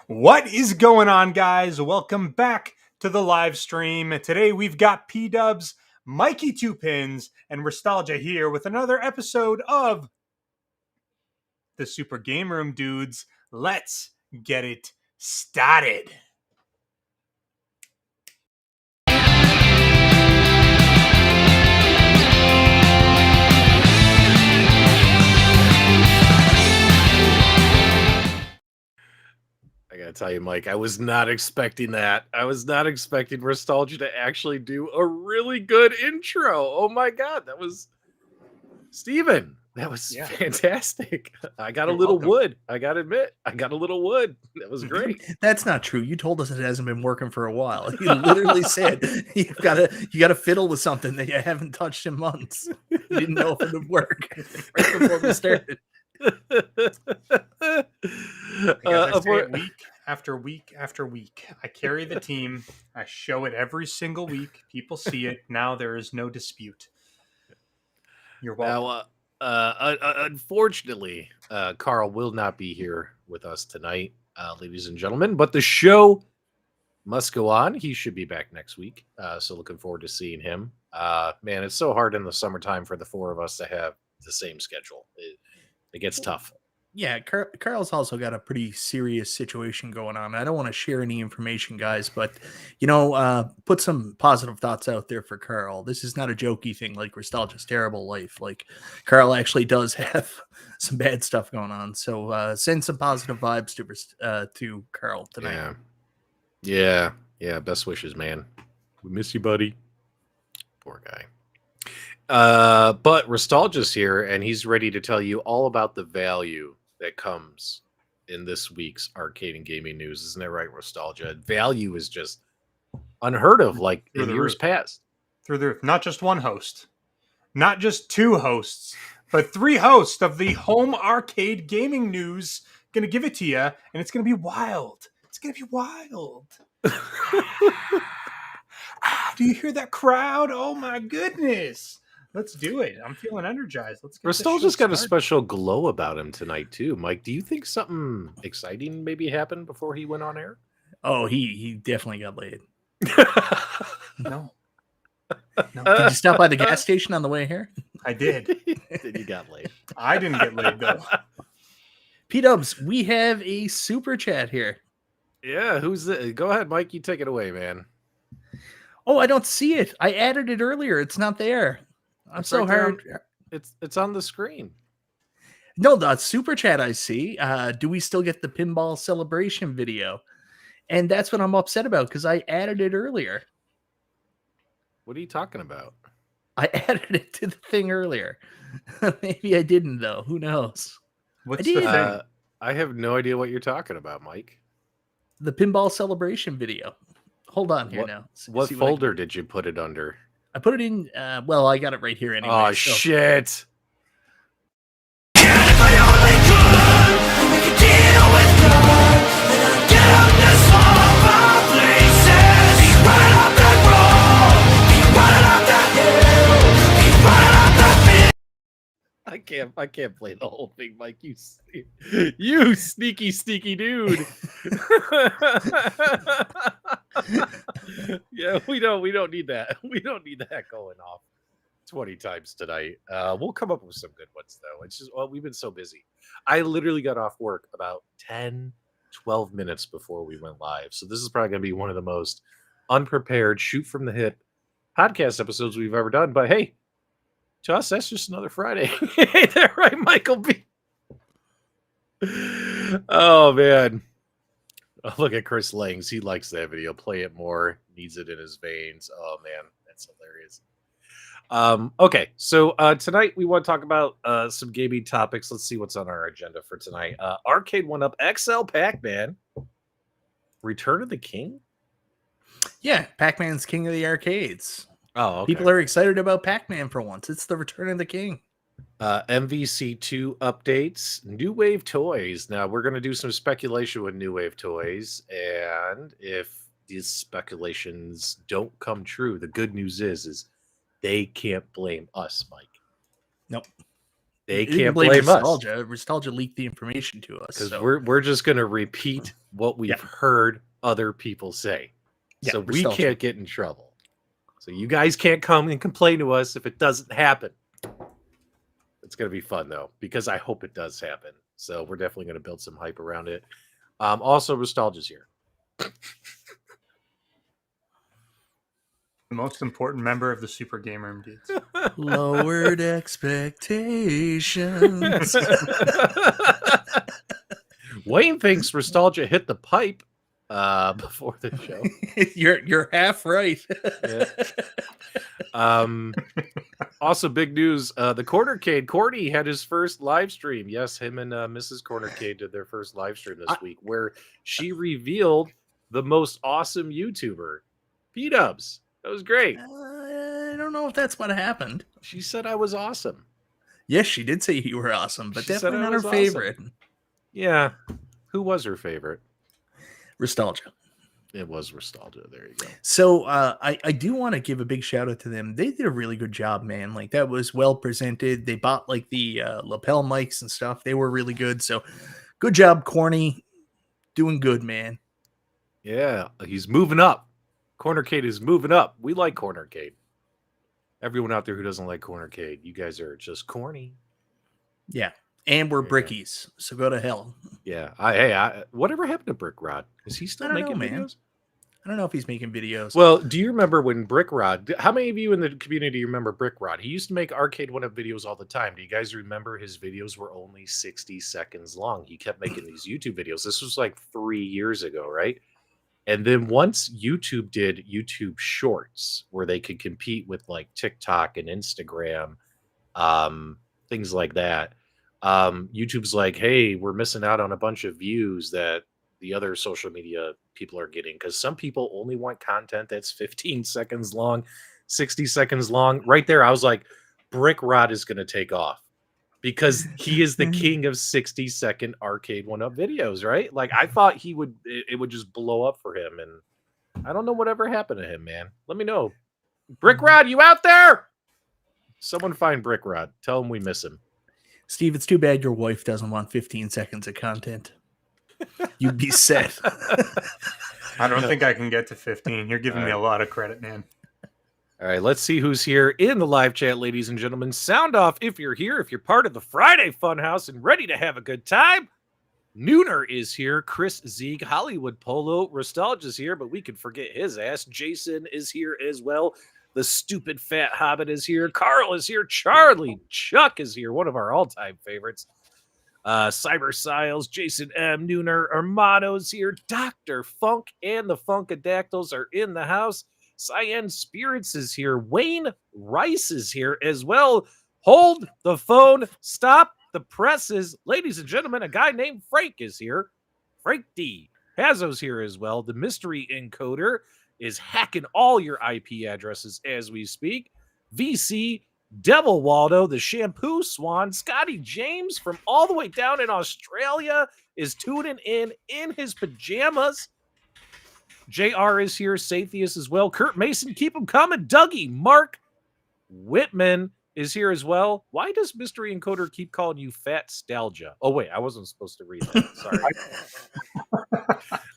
What is going on, guys? Welcome back to the live stream. Today we've got P-Dubs, Mikey Two Pins, and Nostalgia here with another episode of the Super Game Room Dudes. Let's get it started. I gotta tell you, Mike, I was not expecting that. I was not expecting Nostalgia to actually do a really good intro. Oh my god, that was Steven. That was fantastic. I got a little wood. I gotta admit, I got a little wood. That was great. That's not true. You told us it hasn't been working for a while. You literally said you gotta fiddle with something that you haven't touched in months. You didn't know if it would work right before we started. I say it week after week after week. I carry the team. I show it every single week. People see it. Now there is no dispute. You're welcome. Unfortunately, Carl will not be here with us tonight, ladies and gentlemen, but the show must go on. He should be back next week. So looking forward to seeing him. Man, it's so hard in the summertime for the four of us to have the same schedule. It gets tough. Yeah, Carl's also got a pretty serious situation going on. I don't want to share any information, guys, but, put some positive thoughts out there for Carl. This is not a jokey thing like Nostalgia's terrible life. Like, Carl actually does have some bad stuff going on. So send some positive vibes to Carl tonight. Yeah. Best wishes, man. We miss you, buddy. Poor guy. But Nostalgia's here, and he's ready to tell you all about the value that comes in this week's arcade and gaming news. Isn't that right, Nostalgia? Value is just unheard of, like in years past. Through the roof. Not just one host, not just two hosts, but three hosts of the home arcade gaming news. Gonna give it to you, and it's gonna be wild. It's gonna be wild. Do you hear that crowd? Oh my goodness. Let's do it. I'm feeling energized. Let's get Nostalgia's got a special glow about him tonight, too. Mike, do you think something exciting maybe happened before he went on air? Oh, he definitely got laid. No. Did you stop by the gas station on the way here? I did. Then you got laid. I didn't get laid, though. P-Dubs, we have a super chat here. Yeah, who's the? Go ahead, Mike. You take it away, man. Oh, I don't see it. I added it earlier. It's not there. I'm so hard. It's on the screen. No, the super chat I see. Do we still get the pinball celebration video? And that's what I'm upset about because I added it earlier. What are you talking about? I added it to the thing earlier. Maybe I didn't, though. Who knows? What's the thing? I have no idea what you're talking about, Mike. The pinball celebration video. Hold on here now. What folder did you put it under? I put it in. Well, I got it right here anyway. Oh, shit. I can't play the whole thing, Mike. You sneaky dude. Yeah, we don't need that. We don't need that going off 20 times tonight. We'll come up with some good ones though. It's just we've been so busy. I literally got off work about 10-12 minutes before we went live. So this is probably gonna be one of the most unprepared, shoot from the hip podcast episodes we've ever done. But hey, to us, that's just another Friday. Hey there, right, Michael B? Oh, man. Oh, look at Chris Langs. He likes that video. Play it more. Needs it in his veins. Oh, man. That's hilarious. Okay, so tonight we want to talk about some gaming topics. Let's see what's on our agenda for tonight. Arcade1Up XL Pac-Man Return of the King? Yeah, Pac-Man's king of the arcades. Oh, okay. People are excited about Pac-Man for once. It's the return of the king. MVC 2 updates, New Wave toys. Now, we're going to do some speculation with New Wave toys. And if these speculations don't come true, the good news is they can't blame us, Mike. Nope. They You can can't blame blame us Nostalgia. Nostalgia leaked the information to us. because So. we're just going to repeat what we've heard other people say. Yeah, So we Nostalgia. can't get in trouble. So you guys can't come and complain to us if it doesn't happen. It's going to be fun, though, because I hope it does happen. So we're definitely going to build some hype around it. Also, Nostalgia's here. The most important member of the Super Gamer indeed. Lowered expectations. Wayne thinks Nostalgia hit the pipe before the show. You're half right. Also, big news. The Cornercade, Cordy had his first live stream. Yes, him and Mrs. Cornercade did their first live stream this week, where she revealed the most awesome YouTuber, P-Dubs. That was great. I don't know if that's what happened. She said I was awesome. Yes, she did say you were awesome, but She said definitely I not her was awesome. favorite. Yeah. Who was her favorite? Nostalgia. It was Nostalgia. There you go. So I do want to give a big shout out to them. They did a really good job, man. Like, that was well presented. They bought like the lapel mics and stuff. They were really good. So good job, Corny. Doing good, man. Yeah, he's moving up. Cornercade is moving up. We like Cornercade. Everyone out there who doesn't like Cornercade, you guys are just corny. Yeah. And we're There you brickies. So go to hell. Yeah. Whatever happened to Brick Rod? Is he still I don't making know, man. videos? I don't know if he's making videos. Well, do you remember when Brick Rod? How many of you in the community remember Brick Rod? He used to make Arcade1Up videos all the time. Do you guys remember his videos were only 60 seconds long? He kept making these YouTube videos. This was like 3 years ago, right? And then once YouTube did YouTube Shorts, where they could compete with like TikTok and Instagram, things like that, YouTube's like, hey, we're missing out on a bunch of views that the other social media people are getting, because some people only want content that's 15 seconds long, 60 seconds long. Right there, I was like, Brick Rod is going to take off, because he is the king of 60-second Arcade1Up videos, right? Like, I thought it would just blow up for him, and I don't know whatever happened to him, man. Let me know. Brick Rod, you out there? Someone find Brick Rod. Tell him we miss him. Steve, it's too bad your wife doesn't want 15 seconds of content. You'd be set. I don't think I can get to 15. You're giving me a lot of credit, man. All right, let's see who's here in the live chat, ladies and gentlemen. Sound off if you're here, if you're part of the Friday Funhouse and ready to have a good time. Nooner is here. Chris Zieg, Hollywood Polo, Nostalgia's here, but we can forget his ass. Jason is here as well. The stupid fat hobbit is here. Carl is here. Charlie Chuck is here. One of our all-time favorites. Cyber Siles, Jason M, Nooner, Armado's here. Dr. Funk and the Funkadactyls are in the house. Cyan Spirits is here. Wayne Rice is here as well. Hold the phone. Stop the presses. Ladies and gentlemen, a guy named Frank is here. Frank D. Hazo's here as well. The mystery encoder is hacking all your IP addresses as we speak. VC, Devil Waldo, the shampoo swan, Scotty James from all the way down in Australia is tuning in his pajamas. JR is here. Sathius as well. Kurt Mason, keep them coming. Dougie, Mark Whitman is here as well. Why does Mystery Encoder keep calling you Fat Stalgia? Oh, wait, I wasn't supposed to read that.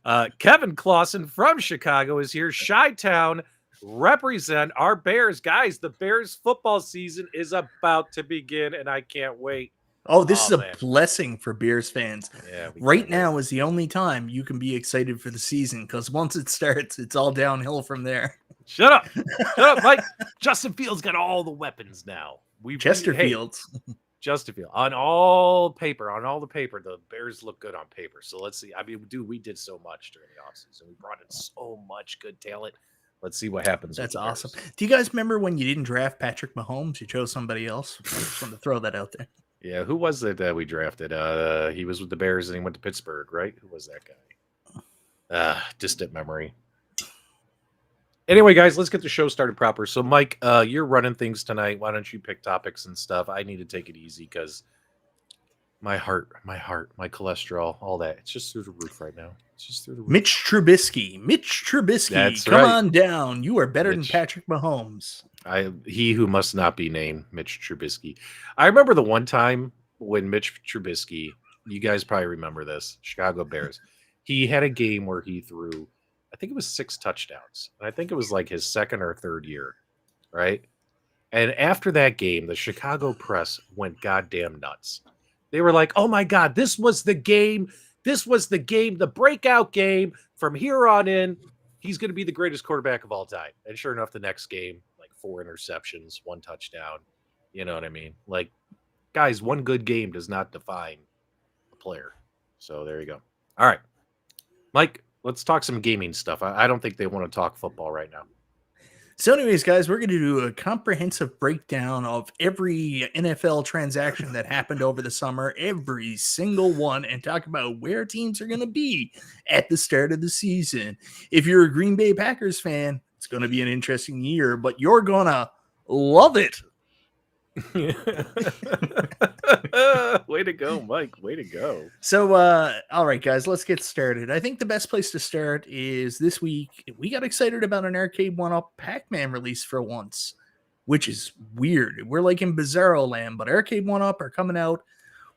Sorry. Kevin Clausen from Chicago is here. Chi-Town, represent our Bears. Guys, the Bears football season is about to begin, and I can't wait. Oh, this is a blessing for Bears fans. Yeah, right now is the only time you can be excited for the season, because once it starts, it's all downhill from there. Shut up. Shut up, Mike. Justin Fields got all the weapons now. Justin Fields. On all the paper, the Bears look good on paper. So let's see. I mean, dude, we did so much during the offseason. We brought in so much good talent. Let's see what happens. That's awesome. Do you guys remember when you didn't draft Patrick Mahomes? You chose somebody else? I just wanted to throw that out there. Yeah, who was it that we drafted? He was with the Bears and he went to Pittsburgh, right? Who was that guy? Distant memory. Anyway, guys, let's get the show started proper. So, Mike, you're running things tonight. Why don't you pick topics and stuff? I need to take it easy because My heart, my cholesterol, all that. It's just through the roof right now. It's just through the roof. Mitch Trubisky, That's come right. on down. You are better than Mitch. Patrick Mahomes. He who must not be named, Mitch Trubisky. I remember the one time when Mitch Trubisky, you guys probably remember this, Chicago Bears. He had a game where he threw, I think it was 6 touchdowns. And I think it was like his second or third year, right? And after that game, the Chicago press went goddamn nuts. They were like, oh my God, this was the game. This was the game, the breakout game. From here on in, he's going to be the greatest quarterback of all time. And sure enough, the next game, like 4 interceptions, 1 touchdown. You know what I mean? Like, guys, one good game does not define a player. So there you go. All right. Mike, let's talk some gaming stuff. I don't think they want to talk football right now. So anyways, guys, we're going to do a comprehensive breakdown of every NFL transaction that happened over the summer, every single one, and talk about where teams are going to be at the start of the season. If you're a Green Bay Packers fan, it's going to be an interesting year, but you're going to love it. Way to go, Mike. Way to go. So, all right, guys, let's get started. I think the best place to start is this week. We got excited about an Arcade1Up Pac-Man release for once, which is weird. We're like in Bizarro land, but Arcade1Up are coming out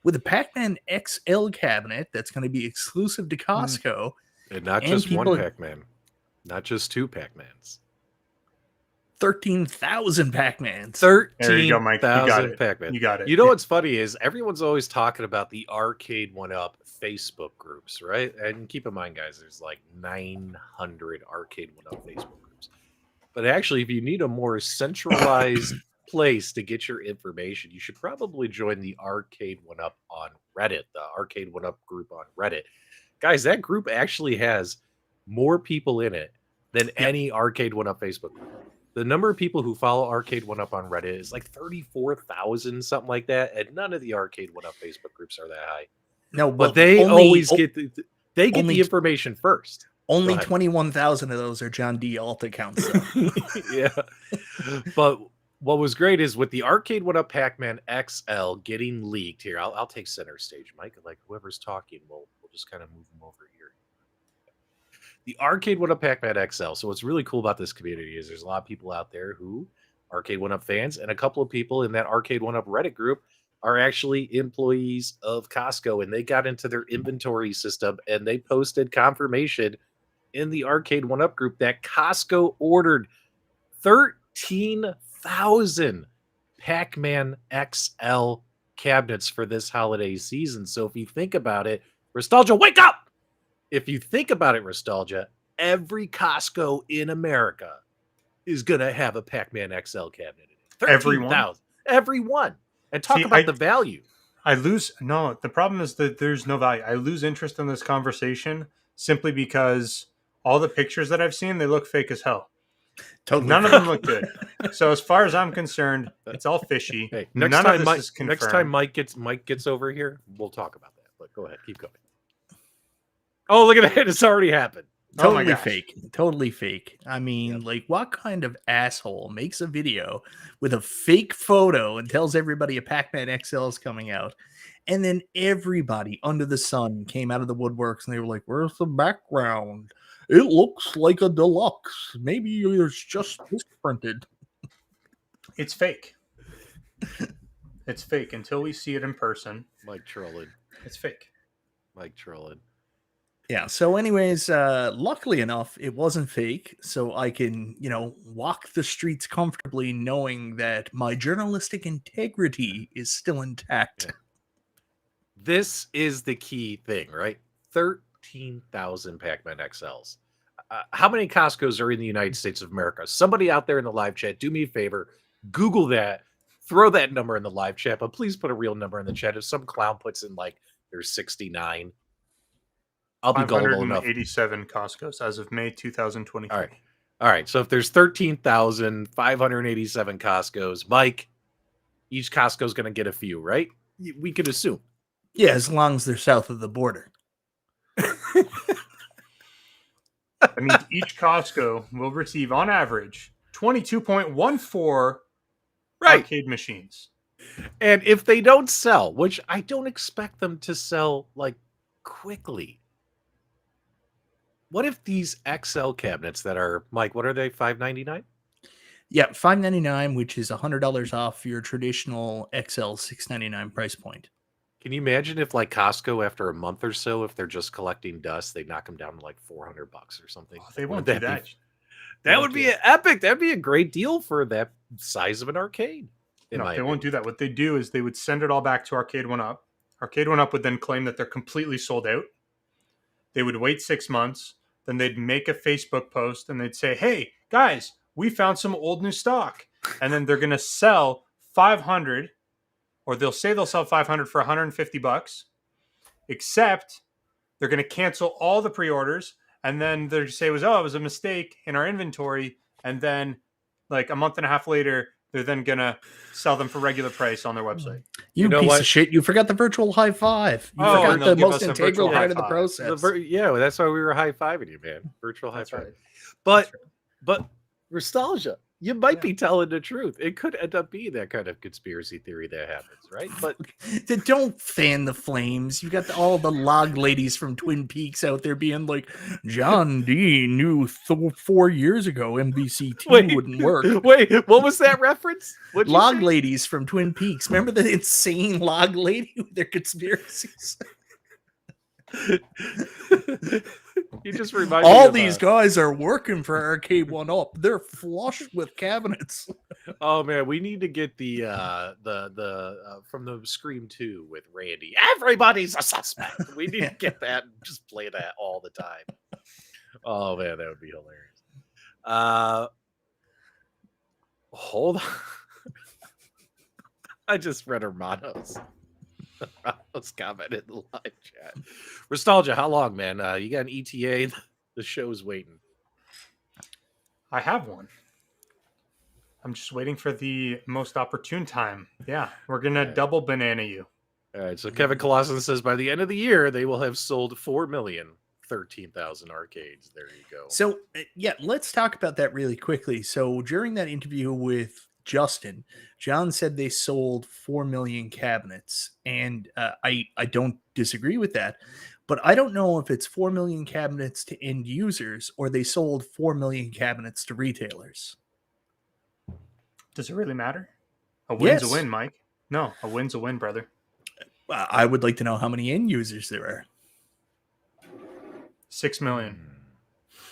with a Pac-Man XL cabinet that's going to be exclusive to Costco. And not just one Pac-Man, not just 2 Pac-Mans. 13,000 Pac-Mans. 13,000 Pac-Man. You got it. You know what's funny is everyone's always talking about the Arcade1Up Facebook groups, right? And keep in mind, guys, there's like 900 Arcade1Up Facebook groups. But actually, if you need a more centralized place to get your information, you should probably join the Arcade1Up on Reddit, the Arcade1Up group on Reddit. Guys, that group actually has more people in it than any Arcade1Up Facebook group. The number of people who follow Arcade1Up on Reddit is like 34,000, something like that, and none of the Arcade1Up Facebook groups are that high. No, but they always get the information first. Only 21,000 of those are John D. alt accounts. Yeah, but what was great is with the Arcade1Up Pac-Man XL getting leaked here. I'll take center stage, Mike. Like whoever's talking, we'll just kind of move them over here. The Arcade1Up Pac-Man XL. So what's really cool about this community is there's a lot of people out there who Arcade1Up fans, and a couple of people in that Arcade1Up Reddit group are actually employees of Costco, and they got into their inventory system and they posted confirmation in the Arcade1Up group that Costco ordered 13,000 Pac-Man XL cabinets for this holiday season. So if you think about it, Nostalgia, wake up! If you think about it, Nostalgia, every Costco in America is going to have a Pac-Man XL cabinet in it. 13,000. Everyone. And talk about the value. The problem is that there's no value. I lose interest in this conversation simply because all the pictures that I've seen, they look fake as hell. Totally. None of them look good. So as far as I'm concerned, it's all fishy. Hey, next time Mike gets over here, we'll talk about that. But go ahead, keep going. Oh, look at that. It's already happened. Totally fake. Totally fake. I mean, like, what kind of asshole makes a video with a fake photo and tells everybody a Pac-Man XL is coming out? And then everybody under the sun came out of the woodworks and they were like, where's the background? It looks like a deluxe. Maybe it's just misprinted. It's fake. It's fake until we see it in person. Mike trolling. It's fake. Mike trolling. Yeah. So anyways, luckily enough, it wasn't fake. So I can, walk the streets comfortably knowing that my journalistic integrity is still intact. Yeah. This is the key thing, right? 13,000 Pac-Man XLs. How many Costco's are in the United States of America? Somebody out there in the live chat, do me a favor. Google that. Throw that number in the live chat, but please put a real number in the chat. If some clown puts in like there's 69, I'll be gullible enough. 587 Costco's as of May 2023. All right. So if there's 13,587 Costco's, Mike, each Costco's going to get a few, right? We could assume. Yeah, as long as they're south of the border. That means each Costco will receive, on average, 22.14 arcade machines. And if they don't sell, which I don't expect them to sell like quickly, what if these XL cabinets that are, Mike, what are they, $599? Yeah, $599, which is $100 off your traditional XL $699 price point. Can you imagine if like Costco, after a month or so, if they're just collecting dust, they knock them down to like $400 or something? Oh, they won't Wouldn't do that. That would be epic. That'd be a great deal for that size of an arcade. No, they won't do that. What they do is they would send it all back to Arcade1Up. Arcade1Up would then claim that they're completely sold out. They would wait 6 months. Then they'd make a Facebook post and they'd say, hey, guys, we found some old new stock. And then they're going to sell 500, or they'll say they'll sell 500 for $150, except they're going to cancel all the pre-orders. And then they'll say it was a mistake in our inventory. And then like a month and a half later, they're then going to sell them for regular price on their website. You know piece of shit. You forgot the virtual high five. You forgot the most integral part of the process. Yeah, well, that's why we were high-fiving you, man. Virtual high five. Right. But nostalgia, you might be telling the truth. It could end up being that kind of conspiracy theory that happens, right? But don't fan the flames. You got all the log ladies from Twin Peaks out there being like, John D knew 4 years ago MVC 2 wouldn't work. Wait, what was that reference? Log ladies from Twin Peaks. Remember the insane log lady with their conspiracies? You just remind me all these guys are working for Arcade1Up. They're flush with cabinets. Oh man, we need to get the from the Scream 2 with Randy. Everybody's a suspect. We need to get that and just play that all the time. Oh man, that would be hilarious. Hold on. I just read Hermanos. Let's comment in the live chat. Nostalgia, how long, man? You got an ETA? The show's waiting. I have one. I'm just waiting for the most opportune time. Yeah, we're gonna double banana you. All right. So Kevin Colossus says by the end of the year they will have sold 4,013,000 arcades. There you go. So yeah, let's talk about that really quickly. So during that interview with Justin, John said they sold 4 million cabinets, and I don't disagree with that, but I don't know if it's 4 million cabinets to end users or they sold 4 million cabinets to retailers. Does it really matter? A win's a win, Mike. No, a win's a win, brother. I would like to know how many end users there are. 6 million.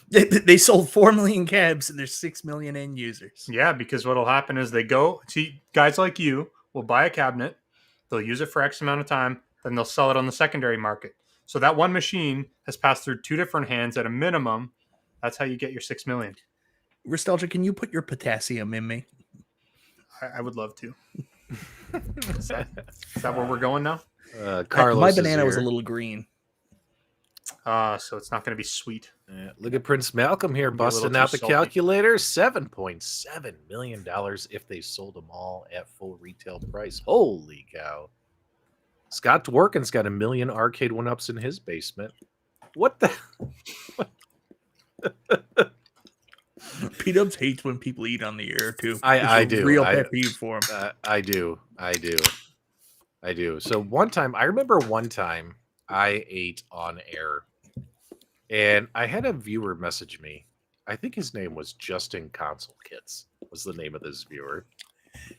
They sold 4 million cabs and there's 6 million end users. Yeah, because what'll happen is they go, see, guys like you will buy a cabinet, they'll use it for X amount of time, then they'll sell it on the secondary market. So that one machine has passed through 2 different hands at a minimum. That's how you get your 6 million. Nostalgia, can you put your potassium in me? I would love to. Is that where we're going now? Carlos, my banana was a little green. So it's not going to be sweet. Yeah, look at Prince Malcolm here busting out the calculator. $7.7 million if they sold them all at full retail price. Holy cow. Scott Dworkin's got 1 million Arcade1Ups in his basement. What the? P-Dubs hates when people eat on the air too. I do. Real pet peeve for him. I do. So I remember one time I ate on air, and I had a viewer message me. I think his name was Justin Console Kits was the name of this viewer.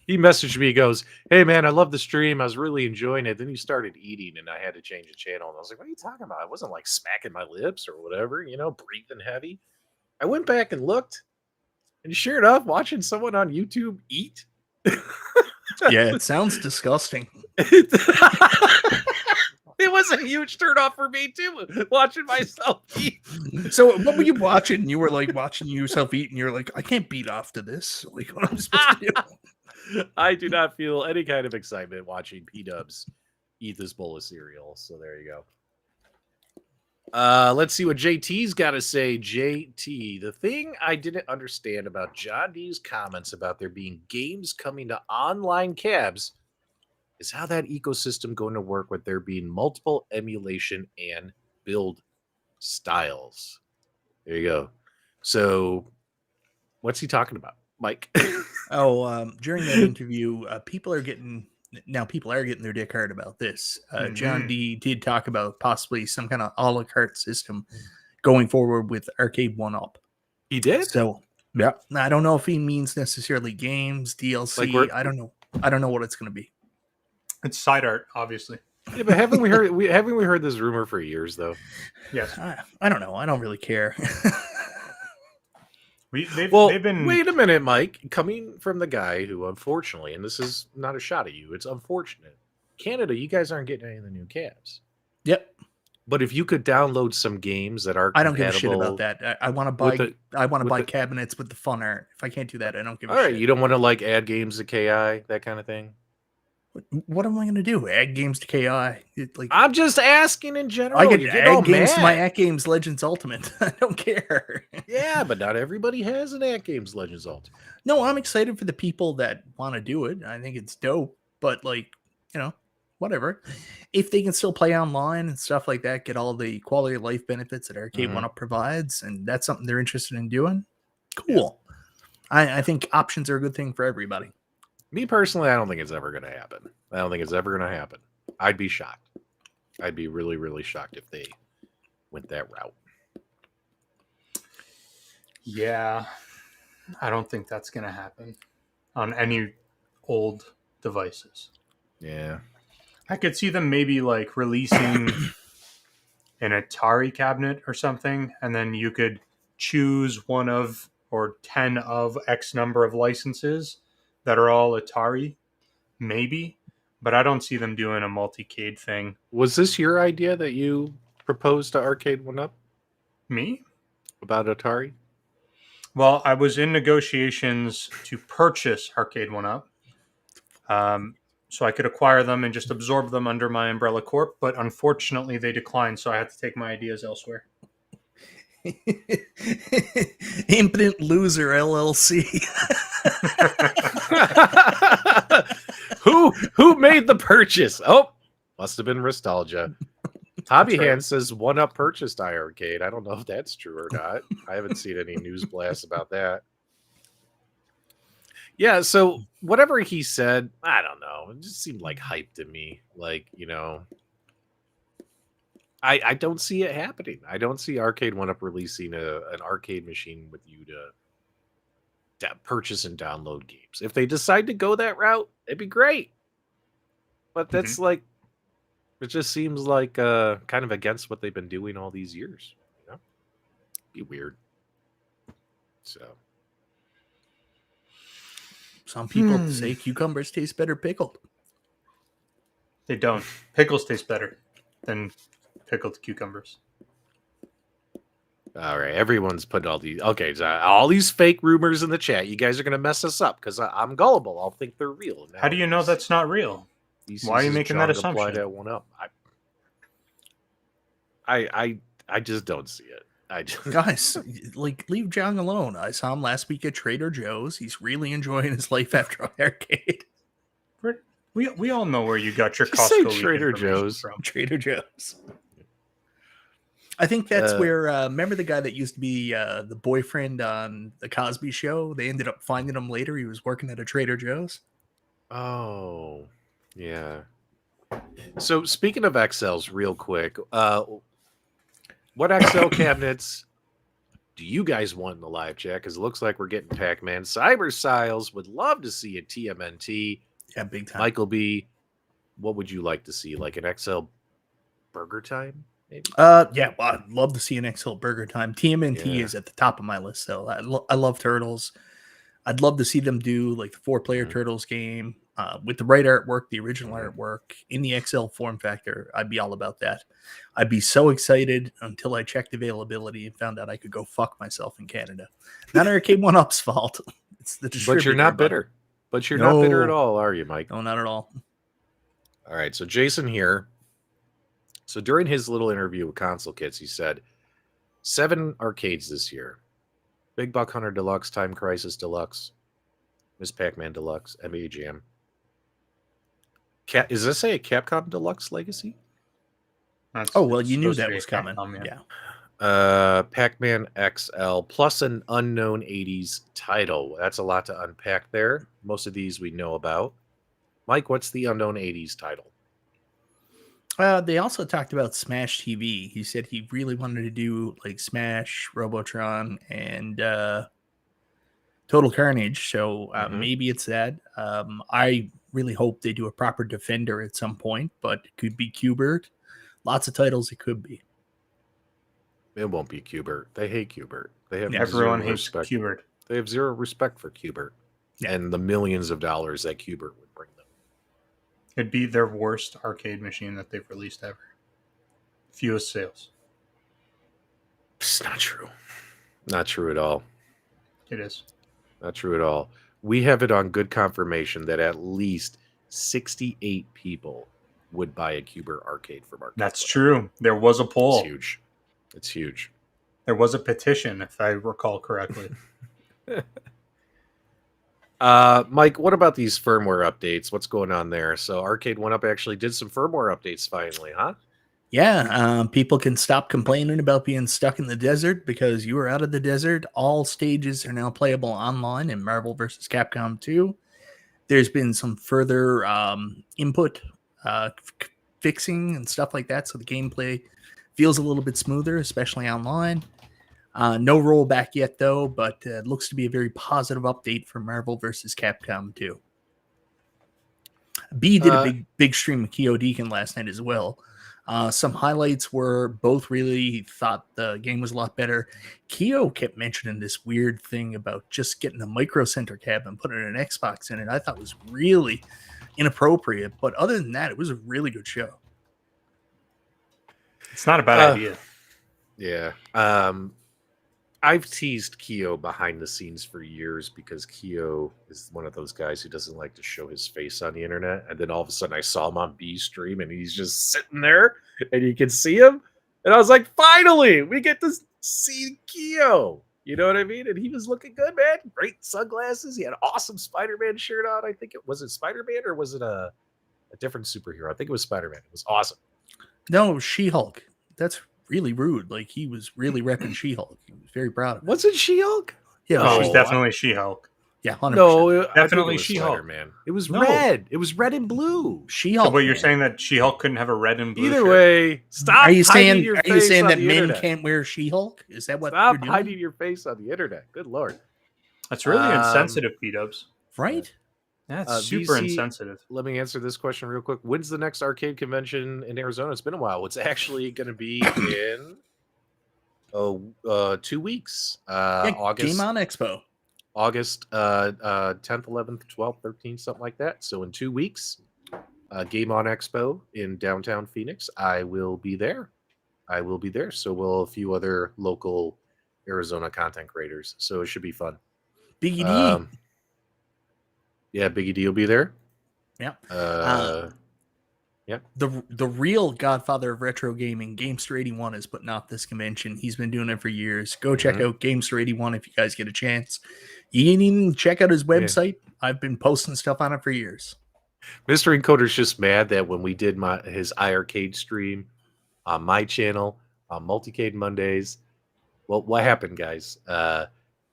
He messaged me, he goes, hey man, I love the stream. I was really enjoying it. Then you started eating and I had to change the channel. And I was like, what are you talking about? I wasn't like smacking my lips or whatever, breathing heavy. I went back and looked, and sure enough, watching someone on YouTube eat. Yeah, it sounds disgusting. It was a huge turnoff for me too, watching myself eat. So what were you watching? You were like watching yourself eat, and you're like, I can't beat off to this. Like, what am I supposed to do? I do not feel any kind of excitement watching P-Dubs eat this bowl of cereal. So there you go. Let's see what JT's got to say. JT, the thing I didn't understand about John D's comments about there being games coming to online cabs is how that ecosystem going to work with there being multiple emulation and build styles. There you go. So what's he talking about, Mike? During that interview, people are getting now people are getting their dick hard about this. John Mhm. D did talk about possibly some kind of a la carte system going forward with Arcade1Up. He did? So yeah, I don't know if he means necessarily games, Like DLC. we're I don't know. I don't know what it's going to be. It's side art, obviously. yeah, but haven't we heard this rumor for years though? Yes. I don't know. I don't really care. They've been wait a minute, Mike. Coming from the guy who, unfortunately, and this is not a shot at you, it's unfortunate. Canada, you guys aren't getting any of the new cabs. Yep. But if you could download some games that are I don't give a shit about that. I want to buy. I want to buy the- cabinets with the fun art. If I can't do that, I don't give a all right, shit. you don't want to like add games to KI, that kind of thing. What am I going to do? Add games to KI? I'm just asking in general. I could You get all add games to my mad. At Games Legends Ultimate. I don't care. Yeah, but not everybody has an At Games Legends Ultimate. No, I'm excited for the people that want to do it. I think it's dope. But whatever. If they can still play online and stuff like that, get all the quality of life benefits that Arcade1Up provides, and that's something they're interested in doing, cool. Yeah. I think options are a good thing for everybody. Me personally, I don't think it's ever going to happen. I don't think it's ever going to happen. I'd be shocked. I'd be really, really shocked if they went that route. Yeah, I don't think that's going to happen on any old devices. Yeah. I could see them maybe like releasing an Atari cabinet or something, and then you could choose one of or 10 of X number of licenses that are all Atari, maybe, but I don't see them doing a multi-cade thing. Was this your idea that you proposed to Arcade1Up Me? about Atari? Well, I was in negotiations to purchase Arcade1Up, so I could acquire them and just absorb them under my umbrella corp, but unfortunately they declined, so I had to take my ideas elsewhere. Impotent Loser LLC. Who made the purchase? Oh, must have been Nostalgia. Hobby right. Hand says 1UP purchased iArcade. I don't know if that's true or not. I haven't seen any news blasts about that. Yeah, so whatever he said, I don't know. It just seemed like hype to me. Like, I don't see it happening. I don't see Arcade1Up releasing an arcade machine with you to purchase and download games. If they decide to go that route, it'd be great. But that's like, it just seems like kind of against what they've been doing all these years. Be weird. So. Some people say cucumbers taste better pickled. They don't. Pickles taste better than pickled cucumbers. All right, everyone's put all these. Okay, so all these fake rumors in the chat. You guys are gonna mess us up because I'm gullible. I'll think they're real. How do you know that's not real? Why are you making that assumption? That 1UP. I just don't see it. Guys, leave John alone. I saw him last week at Trader Joe's. He's really enjoying his life after arcade. We all know where you got your Just say Costco Trader Joe's from. Trader Joe's. I think that's where. Remember the guy that used to be the boyfriend on the Cosby Show? They ended up finding him later. He was working at a Trader Joe's. Oh, yeah. So speaking of XLs, real quick, what XL cabinets do you guys want in the live chat? Because it looks like we're getting Pac-Man. Cyber Siles would love to see a TMNT. Yeah, big time. Michael B, what would you like to see? Like an XL Burger Time, maybe? Yeah, well, I'd love to see an XL Burger Time. TMNT is at the top of my list, though. I love Turtles. I'd love to see them do like the 4-player Turtles game with the right artwork, the original artwork in the XL form factor. I'd be all about that. I'd be so excited until I checked availability and found out I could go fuck myself in Canada. Not Arcade1Up's fault. It's the distributor. But you're not bitter. But you're not bitter at all, are you, Mike? No, not at all. All right, so Jason here. So during his little interview with Console Kits, he said 7 arcades this year. Big Buck Hunter Deluxe, Time Crisis Deluxe, Miss Pac-Man Deluxe, NBA Jam. Is this a Capcom Deluxe Legacy? You knew that was coming. Capcom, yeah. Pac-Man XL plus an unknown 80s title. That's a lot to unpack there. Most of these we know about. Mike, what's the unknown 80s title? They also talked about Smash TV. He said he really wanted to do like Smash, Robotron, and Total Carnage. So maybe it's that. I really hope they do a proper Defender at some point, but it could be Qbert. Lots of titles it could be. It won't be Qbert. They hate Qbert. They have Everyone zero hates respect. Qbert. They have zero respect for Qbert and the millions of dollars that Qbert would bring them. It'd be their worst arcade machine that they've released ever. Fewest sales. It's not true. Not true at all. It is. Not true at all. We have it on good confirmation that at least 68 people would buy a Qbert arcade from Arcade. That's true. There was a poll. It's huge. It's huge. There was a petition, if I recall correctly. Mike, what about these firmware updates? What's going on there? So Arcade1Up actually did some firmware updates finally, huh? Yeah, people can stop complaining about being stuck in the desert because you are out of the desert. All stages are now playable online in Marvel vs. Capcom 2. There's been some further input fixing and stuff like that, so the gameplay feels a little bit smoother, especially online. No rollback yet, though, but it looks to be a very positive update for Marvel vs. Capcom 2. B did a big stream with Keo Deacon last night as well. Some highlights were both really thought the game was a lot better. Keo kept mentioning this weird thing about just getting a micro center cab and putting an Xbox in it. I thought was really inappropriate, but other than that, it was a really good show. It's not a bad idea. Yeah. I've teased Keo behind the scenes for years because Keo is one of those guys who doesn't like to show his face on the internet. And then all of a sudden I saw him on B's stream and he's just sitting there and you can see him. And I was like, finally, we get to see Keo. You know what I mean? And he was looking good, man. Great sunglasses. He had an awesome Spider-Man shirt on. I think it was Spider-Man or was it a different superhero? I think it was Spider-Man. It was awesome. No, She-Hulk. That's really rude. Like, he was really repping She-Hulk. He was very proud of it. Was it She-Hulk? Yeah, it was definitely She-Hulk. Yeah, 100%. No, definitely She-Hulk. Man, it was red. It was red and blue. She-Hulk. So, what you're saying that She-Hulk couldn't have a red and blue? Either shirt? way, stop. Are you saying that that men internet. can't wear She-Hulk? Is that what Stop you're doing? hiding your face on the internet? Good lord, That's really insensitive, P-Dubs. Right? That's super VC, insensitive. Let me answer this question real quick. When's the next arcade convention in Arizona? It's been a while. It's actually going to be in 2 weeks. August. Game On Expo. August 10th, 11th, 12th, 13th, something like that. So in 2 weeks, Game On Expo in downtown Phoenix. I will be there. So will a few other local Arizona content creators. So it should be fun. Biggie D. Yeah, Biggie D will be there. Yeah. Yeah. The real godfather of retro gaming, Gamester81, is putting out this convention. He's been doing it for years. Go check out Gamester81 if you guys get a chance. You can even check out his website. Yeah. I've been posting stuff on it for years. Mr. Encoder's just mad that when we did his iArcade stream on my channel on Multicade Mondays, well, what happened, guys?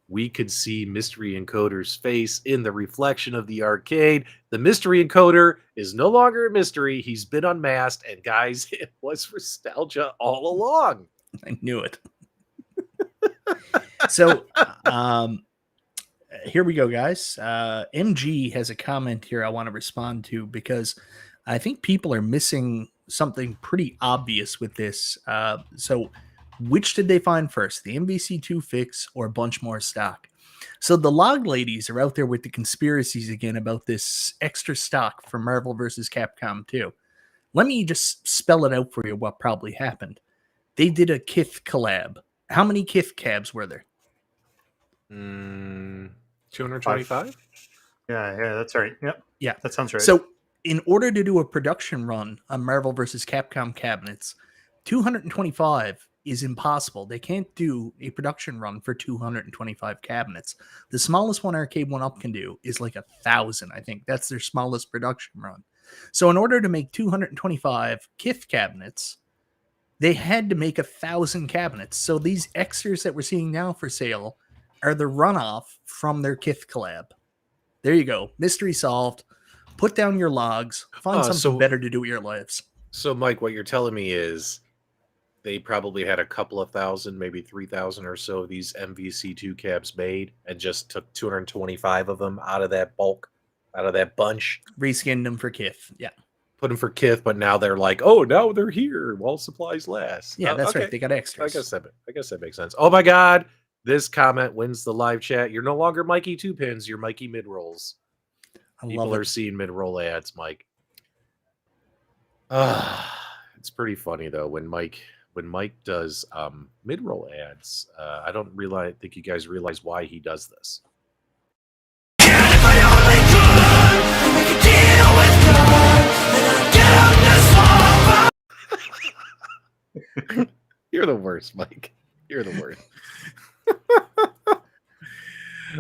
We could see Mystery Encoder's face in the reflection of the arcade. The Mystery Encoder is no longer a mystery. He's been unmasked. And guys, it was nostalgia all along. I knew it. So here we go, guys. MG has a comment here I want to respond to because I think people are missing something pretty obvious with this. So which did they find first, the MVC2 fix or a bunch more stock? So the log ladies are out there with the conspiracies again about this extra stock for Marvel vs. Capcom 2. Let me just spell it out for you what probably happened. They did a Kith collab. How many Kith cabs were there? 225? Yeah, that's right. Yep. Yeah, that sounds right. So in order to do a production run on Marvel vs. Capcom cabinets, 225 is impossible. They can't do a production run for 225 cabinets. The smallest one Arcade1Up can do is like 1,000, I think. That's their smallest production run. So in order to make 225 Kith cabinets, they had to make 1,000 cabinets. So these extras that we're seeing now for sale are the runoff from their Kith collab. There you go. Mystery solved. Put down your logs. Find something so- better to do with your lives. So, Mike, what you're telling me is they probably had a couple of thousand, maybe 3,000 or so of these MVC2 cabs made and just took 225 of them out of that bulk, out of that bunch. Reskinned them for Kith. Yeah. Put them for Kith, but now they're like, oh, now they're here while supplies last. Yeah, that's okay. right. They got extras. I guess that makes sense. Oh my God. This comment wins the live chat. You're no longer Mikey Two Pins. You're Mikey Mid Rolls. People are seeing mid roll ads, Mike. It's pretty funny though when Mike does mid roll ads. I don't think you guys realize why he does this. You're the worst, Mike. You're the worst.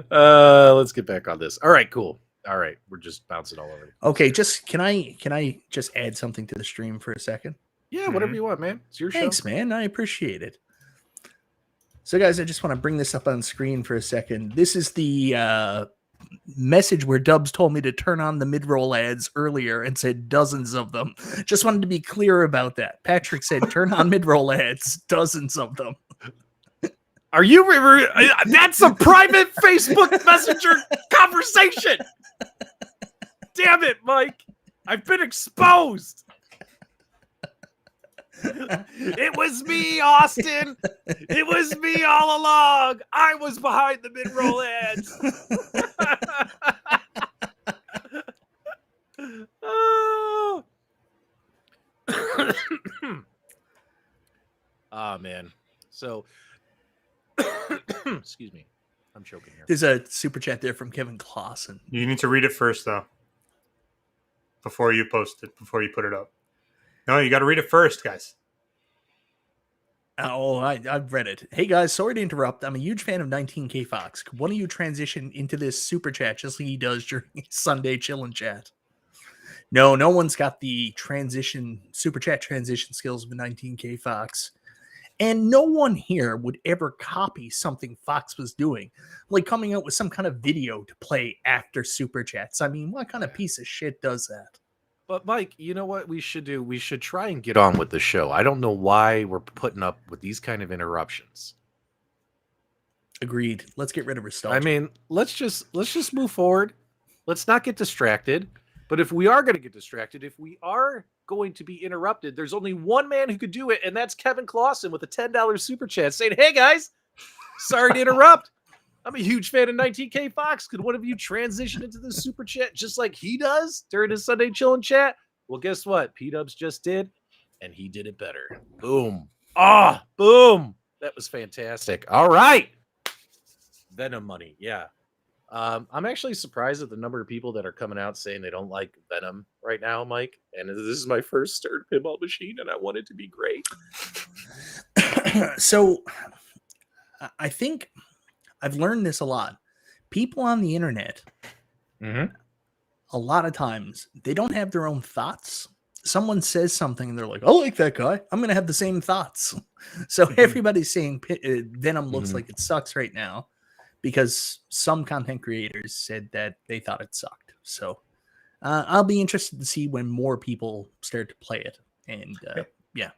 Let's get back on this. All right, cool. All right, we're just bouncing all over. Okay, just can I just add something to the stream for a second? Yeah, whatever you want, man. It's your show. Thanks, man. I appreciate it. So, guys, I just want to bring this up on screen for a second. This is the message where Dubs told me to turn on the mid-roll ads earlier and said dozens of them. Just wanted to be clear about that. Patrick said turn on mid-roll ads, dozens of them. Are you? That's a private Facebook Messenger conversation. Damn it, Mike! I've been exposed. It was me, Austin. It was me all along. I was behind the mid-roll ads. Oh. Oh man. So excuse me. I'm choking here. There's a super chat there from Kevin Clausen. You need to read it first, though, before you post it, before you put it up. No, you got to read it first, guys. Oh, I've read it. Hey, guys, sorry to interrupt. I'm a huge fan of 19K Fox. Could one of you transition into this super chat just like he does during Sunday chill and chat? No one's got the super chat transition skills of a 19K Fox. And no one here would ever copy something Fox was doing, like coming out with some kind of video to play after super chats. I mean, what kind of piece of shit does that? But Mike, you know what we should do? We should try and get on with the show. I don't know why we're putting up with these kind of interruptions. Agreed. Let's get rid of nostalgia. I mean, let's just move forward. Let's not get distracted. But if we are going to get distracted, if we are going to be interrupted, there's only one man who could do it, and that's Kevin Clausen with a $10 super chat saying, "Hey guys, sorry to interrupt. I'm a huge fan of 19K Fox. Could one of you transition into the super chat just like he does during his Sunday chill and chat?" Well, guess what? P-Dubs just did, and he did it better. Boom. Boom. That was fantastic. All right. Venom money. Yeah. I'm actually surprised at the number of people that are coming out saying they don't like Venom right now, Mike. And this is my first third pinball machine, and I want it to be great. So I think I've learned this a lot. People on the internet, a lot of times, they don't have their own thoughts. Someone says something and they're like, "I like that guy. I'm going to have the same thoughts." So everybody's saying Venom looks like it sucks right now because some content creators said that they thought it sucked. So I'll be interested to see when more people start to play it. And yeah.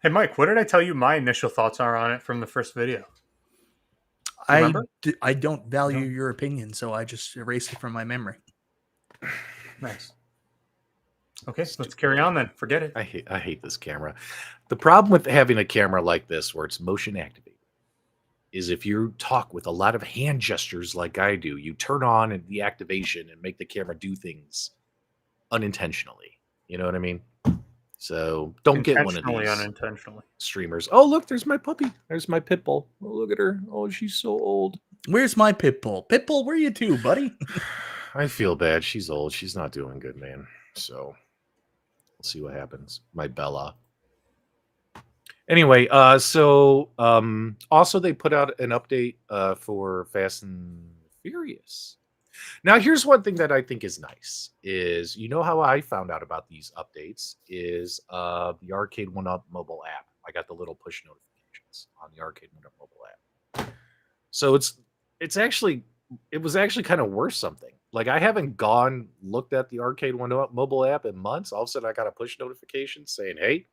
Hey, Mike, what did I tell you my initial thoughts are on it from the first video? I don't value your opinion, so I just erased it from my memory. Nice. Okay, let's carry on then. Forget it. I hate this camera. The problem with having a camera like this where it's motion activated is if you talk with a lot of hand gestures like I do, you turn on the activation and make the camera do things unintentionally. You know what I mean? So don't get one of these unintentionally streamers. Oh, look, there's my puppy. There's my pit bull. Oh, look at her. Oh, she's so old. Where's my pit bull? Pit bull, where are you to, buddy? I feel bad. She's old. She's not doing good, man. So we'll see what happens. My Bella. Anyway, also they put out an update for Fast and Furious. Now, here's one thing that I think is nice is, you know how I found out about these updates is the Arcade1Up mobile app. I got the little push notifications on the Arcade1Up mobile app. So it was actually kind of worth something Like I haven't looked at the Arcade1Up mobile app in months. All of a sudden I got a push notification saying, hey,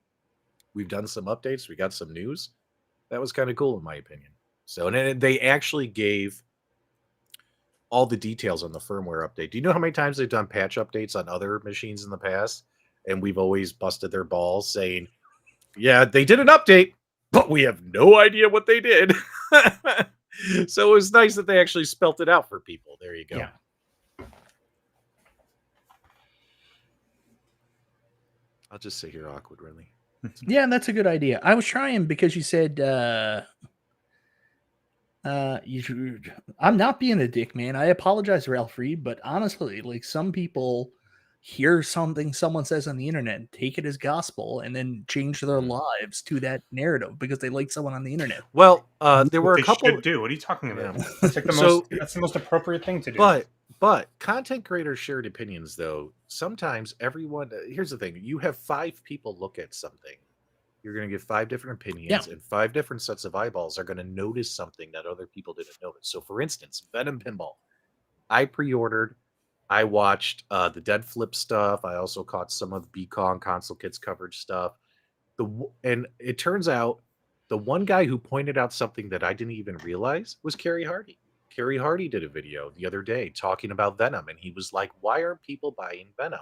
we've done some updates. We got some news. That was kind of cool in my opinion. So, and then they actually gave all the details on the firmware update. Do you know how many times they've done patch updates on other machines in the past? And we've always busted their balls saying, yeah, they did an update, but we have no idea what they did. So it was nice that they actually spelt it out for people. There you go. Yeah. I'll just sit here awkwardly. Yeah, that's a good idea. I was trying because you said I'm not being a dick, man. I apologize, Ralph Reed, but honestly, like some people hear something someone says on the internet and take it as gospel and then change their lives to that narrative because they like someone on the internet. Well, there were a They couple. should do. What are you talking about? Yeah. That's like that's the most appropriate thing to do. But content creators shared opinions, though. Sometimes everyone. Here's the thing: you have 5 people look at something. You're going to get 5 different opinions, and 5 different sets of eyeballs are going to notice something that other people didn't notice. So, for instance, Venom Pinball. I pre-ordered. I watched the Dead Flip stuff. I also caught some of the BCon Console Kids coverage stuff. And it turns out the one guy who pointed out something that I didn't even realize was Kerry Hardy. Kerry Hardy did a video the other day talking about Venom, and he was like, why aren't people buying Venom?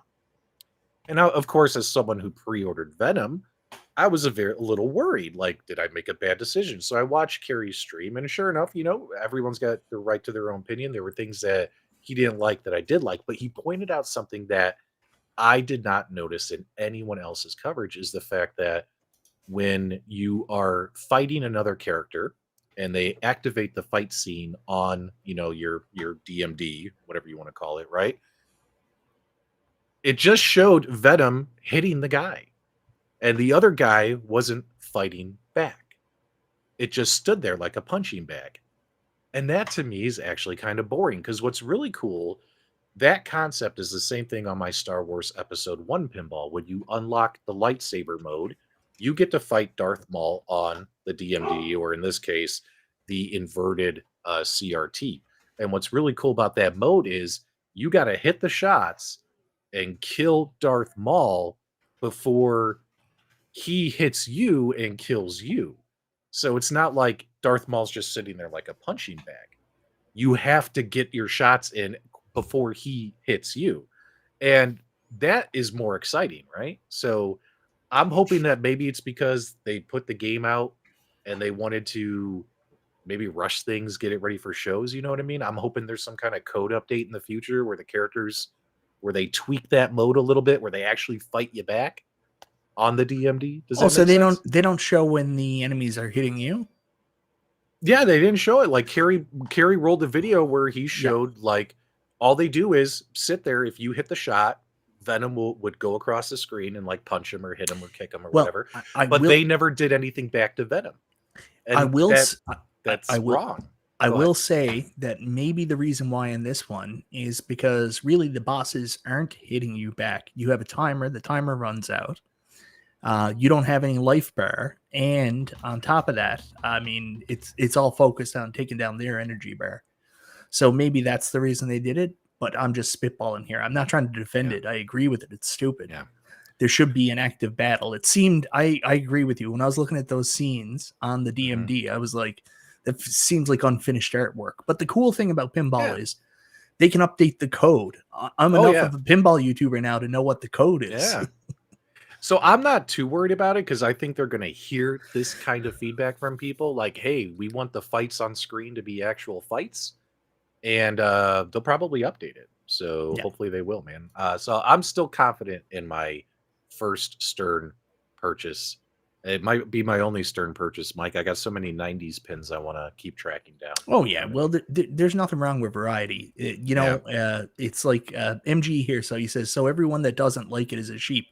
And now, of course, as someone who pre-ordered Venom, I was a little worried. Like, did I make a bad decision? So I watched Kerry's stream, and sure enough, everyone's got the right to their own opinion. There were things that he didn't like that I did like, but he pointed out something that I did not notice in anyone else's coverage is the fact that when you are fighting another character and they activate the fight scene on, your DMD, whatever you want to call it, right? It just showed Venom hitting the guy. And the other guy wasn't fighting back. It just stood there like a punching bag. And that to me is actually kind of boring because what's really cool, that concept is the same thing on my Star Wars Episode 1 pinball. When you unlock the lightsaber mode, you get to fight Darth Maul on the DMD, or in this case, the inverted CRT. And what's really cool about that mode is you got to hit the shots and kill Darth Maul before he hits you and kills you. So it's not like Darth Maul's just sitting there like a punching bag. You have to get your shots in before he hits you. And that is more exciting, right? So I'm hoping that maybe it's because they put the game out and they wanted to maybe rush things, get it ready for shows. You know what I mean? I'm hoping there's some kind of code update in the future where where they tweak that mode a little bit, where they actually fight you back on the DMD. Does that so make sense? they don't show when the enemies are hitting you? Yeah, they didn't show it. Like Kerry rolled a video where he showed like all they do is sit there. If you hit the shot, Venom would go across the screen and like punch him or hit him or kick him or whatever. They never did anything back to Venom. And that's wrong. I will say that maybe the reason why in this one is because really the bosses aren't hitting you back. You have a timer. The timer runs out. You don't have any life bar. And on top of that, I mean, it's all focused on taking down their energy bar. So maybe that's the reason they did it. But I'm just spitballing here. I'm not trying to defend it. I agree with it. It's stupid. Yeah. There should be an active battle. It seemed, I agree with you. When I was looking at those scenes on the DMD, I was like, that seems like unfinished artwork. But the cool thing about pinball is they can update the code. I'm enough of a pinball YouTuber now to know what the code is. Yeah. So I'm not too worried about it because I think they're going to hear this kind of feedback from people. Like, hey, we want the fights on screen to be actual fights. And they'll probably update it. So hopefully they will, man. So I'm still confident in my first Stern purchase. It might be my only Stern purchase, Mike. I got so many 90s pins I want to keep tracking down. Oh, yeah. Well, there's nothing wrong with variety. It's like MG here. So he says, so everyone that doesn't like it is a sheep.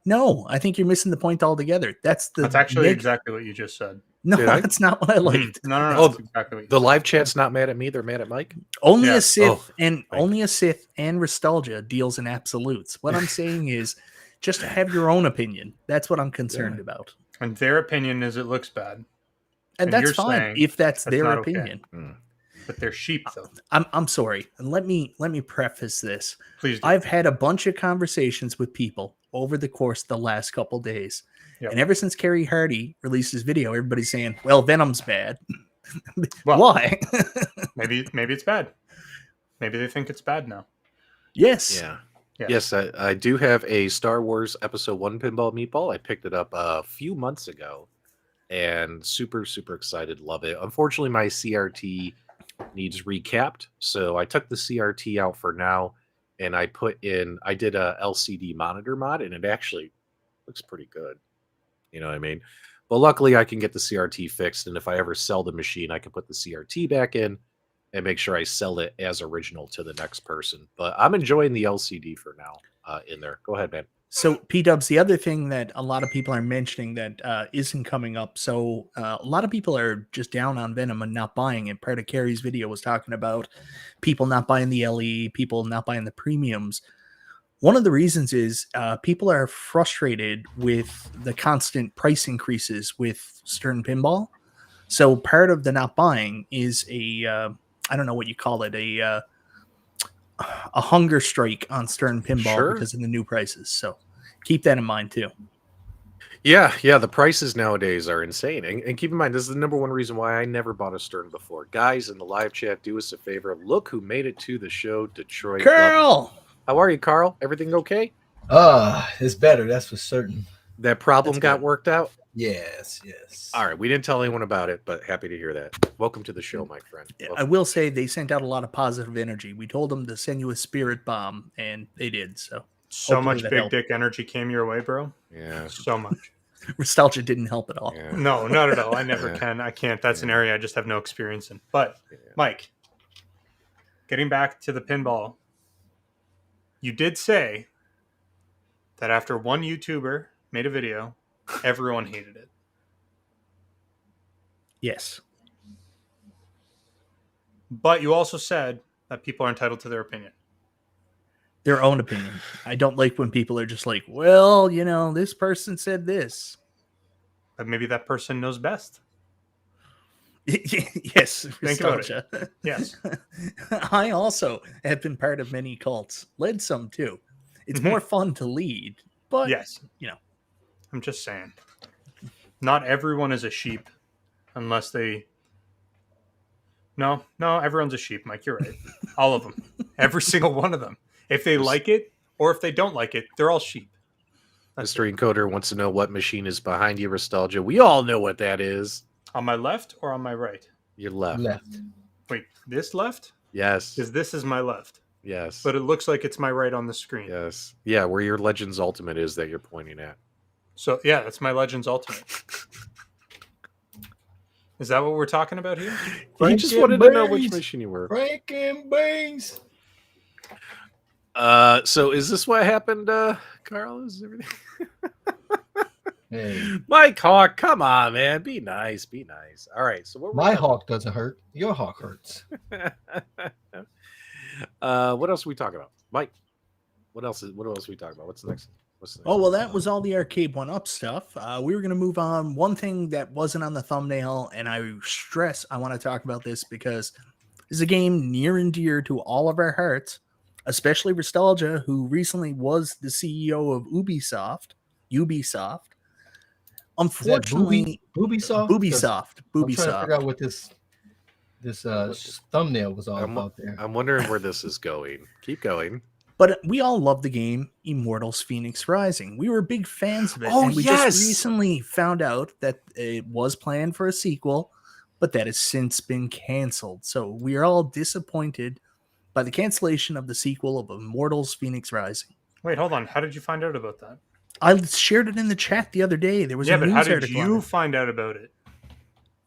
No, I think you're missing the point altogether. That's actually exactly what you just said. No, that's not what I liked. No. That's exactly what the live chat's not mad at me. They're mad at Mike. Only a Sith only a Sith and Nostalgia deals in absolutes. What I'm saying is just have your own opinion. That's what I'm concerned about. And their opinion is it looks bad. And that's fine if that's their opinion. Okay. But they're sheep, though. I'm sorry, and let me preface this. Please do. I've had a bunch of conversations with people over the course of the last couple days, Yep. and ever since Kerry Hardy released his video, everybody's saying, "Well, Venom's bad." Well, why? maybe it's bad. Maybe they think it's bad now. Yes. Yeah. Yeah. Yes, I do have a Star Wars Episode 1 pinball meatball. I picked it up a few months ago and super, super excited. Love it. Unfortunately, my CRT needs recapped. So I took the CRT out for now and I did a LCD monitor mod and it actually looks pretty good. You know what I mean? But luckily I can get the CRT fixed. And if I ever sell the machine, I can put the CRT back in and make sure I sell it as original to the next person. But I'm enjoying the LCD for now in there. Go ahead, man. So P-Dubs, the other thing that a lot of people are mentioning that isn't coming up. So a lot of people are just down on Venom and not buying it. Part of Carrie's video was talking about people not buying the LE, people not buying the premiums. One of the reasons is people are frustrated with the constant price increases with Stern Pinball. So part of the not buying is I don't know what you call it, a hunger strike on Stern Pinball Sure. because of the new prices. So keep that in mind too. Yeah, the prices nowadays are insane. And keep in mind, this is the number one reason why I never bought a Stern before. Guys in the live chat, do us a favor. Look who made it to the show, Detroit. Carl! How are you, Carl? Everything okay? It's better, that's for certain. That problem That's got good. worked out? Yes. All right, we didn't tell anyone about it, but happy to hear that. Welcome to the show, my friend. I will say they sent out a lot of positive energy. We told them to send you a spirit bomb, and they did. So So hopefully much that big helped. dick energy came your way, bro. Yeah. So much. Nostalgia didn't help at all. Yeah. No, not at all. I never Yeah. can. I can't. That's an area I just have no experience in. But Yeah. Mike, getting back to the pinball, you did say that after one YouTuber made a video, everyone hated it. Yes. But you also said that people are entitled to their opinion. Their own opinion. I don't like when people are just like, well, this person said this. But maybe that person knows best. Yes. Think about Nostalgia. Yes. I also have been part of many cults, led some too. It's more fun to lead, but Yes. I'm just saying. Not everyone is a sheep unless they... No, everyone's a sheep, Mike. You're right. All of them. Every single one of them. If they like it or if they don't like it, they're all sheep. Mr. Encoder wants to know what machine is behind you, Nostalgia. We all know what that is. On my left or on my right? Your left. Wait, this left? Yes. Because this is my left. Yes. But it looks like it's my right on the screen. Yes. Yeah, where your Legends Ultimate is that you're pointing at. So, yeah, that's my Legends Ultimate. Is that what we're talking about here? He just wanted to know which machine you were. Franken Beans. So is this what happened, Carl? Is everything? Hey, Mike Hawk, come on, man. Be nice. All right. So what my hawk doesn't hurt. Your hawk hurts. what else are we talking about? Mike, what else are we talking about? What's the next? Oh, well, that was all the Arcade1Up stuff. We were going to move on. One thing that wasn't on the thumbnail, and I want to talk about this because it's a game near and dear to all of our hearts, especially Nostalgia, who recently was the CEO of Ubisoft. Unfortunately, Ubisoft? Ubisoft. I'm trying to figure out what this thumbnail was all about there. I'm wondering where this is going. Keep going. But we all love the game Immortals Phoenix Rising. We were big fans of it. Oh, and we yes! just recently found out that it was planned for a sequel, but that has since been canceled. So we are all disappointed by the cancellation of the sequel of Immortals Phoenix Rising. Wait, hold on. How did you find out about that? I shared it in the chat the other day. There was a but news how did article on you it. find out about it?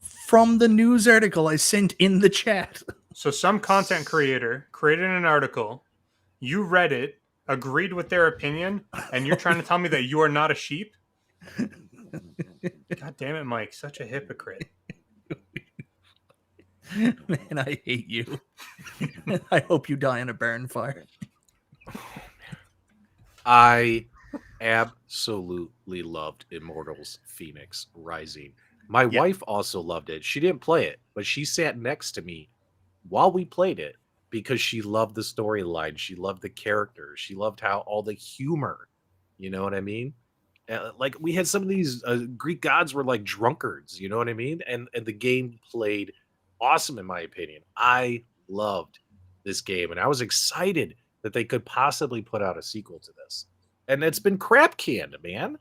From the news article I sent in the chat. So some content creator created an article, you read it, agreed with their opinion, and you're trying to tell me that you are not a sheep? God damn it, Mike. Such a hypocrite. Man, I hate you. I hope you die in a barn fire. I absolutely loved Immortals Phoenix Rising. My wife also loved it. She didn't play it, but she sat next to me while we played it because she loved the storyline, she loved the characters, she loved how all the humor, you know what I mean? Like we had some of these Greek gods were like drunkards, you know what I mean? And the game played awesome in my opinion. I loved this game, and I was excited that they could possibly put out a sequel to this. And it's been crap canned, man.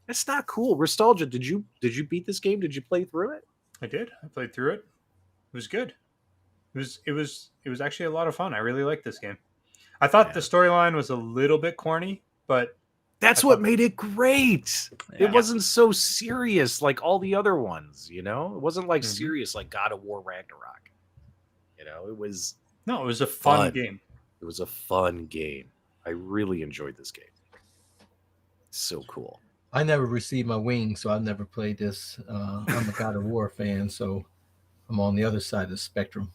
It's not cool. Nostalgia, did you beat this game? Did you play through it? I did. I played through it. It was good. It was actually a lot of fun. I really liked this game. I thought the storyline was a little bit corny, but that's what made it great. Yeah. It wasn't so serious like all the other ones, you know? It wasn't like serious like God of War Ragnarok. You know, it was a fun game. It was a fun game. I really enjoyed this game. So cool. I never received my wings, so I've never played this. I'm a God of War fan, so I'm on the other side of the spectrum.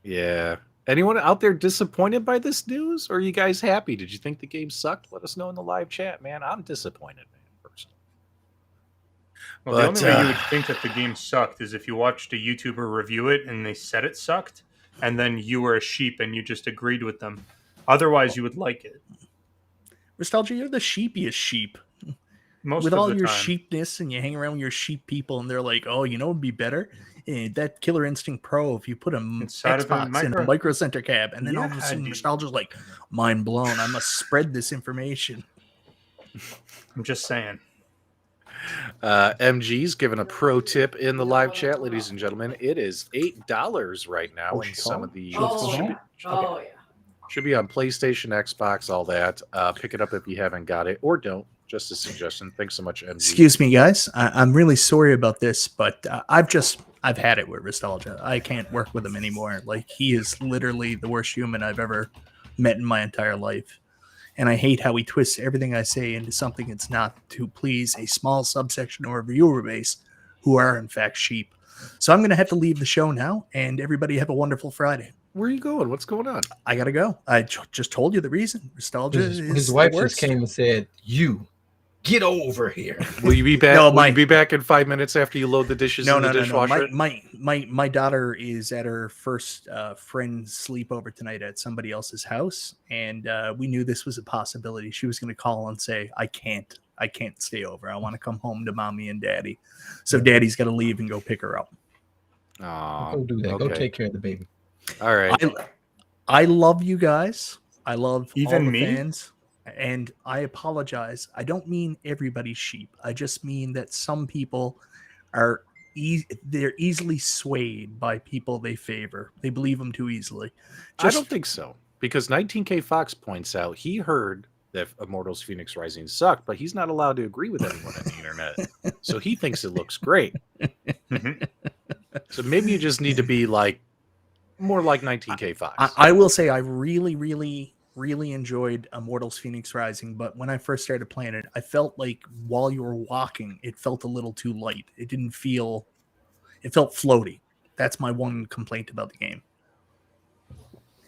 Yeah. Anyone out there disappointed by this news? Or are you guys happy? Did you think the game sucked? Let us know in the live chat, man. I'm disappointed, man, personally. Well, the only way you would think that the game sucked is if you watched a YouTuber review it and they said it sucked, and then you were a sheep and you just agreed with them. Otherwise, you would like it. Nostalgia, you're the sheepiest sheep. Most with of all the your time. sheepness, and you hang around with your sheep people, and they're like, "Oh, you know, it'd be better that Killer Instinct Pro if you put a Inside of a Xbox in a micro center cab." And then all of a sudden, dude. Nostalgia's like, "Mind blown! I must spread this information." I'm just saying. MG's given a pro tip in the live chat, ladies and gentlemen. It is $8 right now, and some of the should be on PlayStation, Xbox, all that. Pick it up if you haven't got it, or don't. Just a suggestion. Thanks so much, MG. Excuse me, guys. I'm really sorry about this, but I've had it with Nostalgia. I can't work with him anymore. Like, he is literally the worst human I've ever met in my entire life. And I hate how he twists everything I say into something it's not to please a small subsection or viewer base who are, in fact, sheep. So I'm going to have to leave the show now, and everybody have a wonderful Friday. Where are you going? What's going on? I got to go. I just told you the reason. Nostalgia His wife just came and said, "You get over here." Will you be back? No, will you be back in 5 minutes after you load the dishes in the dishwasher? My daughter is at her first friend's sleepover tonight at somebody else's house, and we knew this was a possibility. She was going to call and say, I can't stay over. I want to come home to mommy and daddy. So daddy's got to leave and go pick her up." Go do that. Okay. Go take care of the baby. All right. I love you guys. I love even all the me fans. And I apologize. I don't mean everybody's sheep. I just mean that some people are they're easily swayed by people they favor. They believe them too easily. I don't think so, because 19K Fox points out he heard that Immortals Phoenix Rising sucked, but he's not allowed to agree with anyone on the internet. So he thinks it looks great. So maybe you just need to be like more like 19K Fox. I will say I really enjoyed Immortals Phoenix Rising, but when I first started playing it, I felt like while you were walking, it felt a little too light. It felt floaty. That's my one complaint about the game.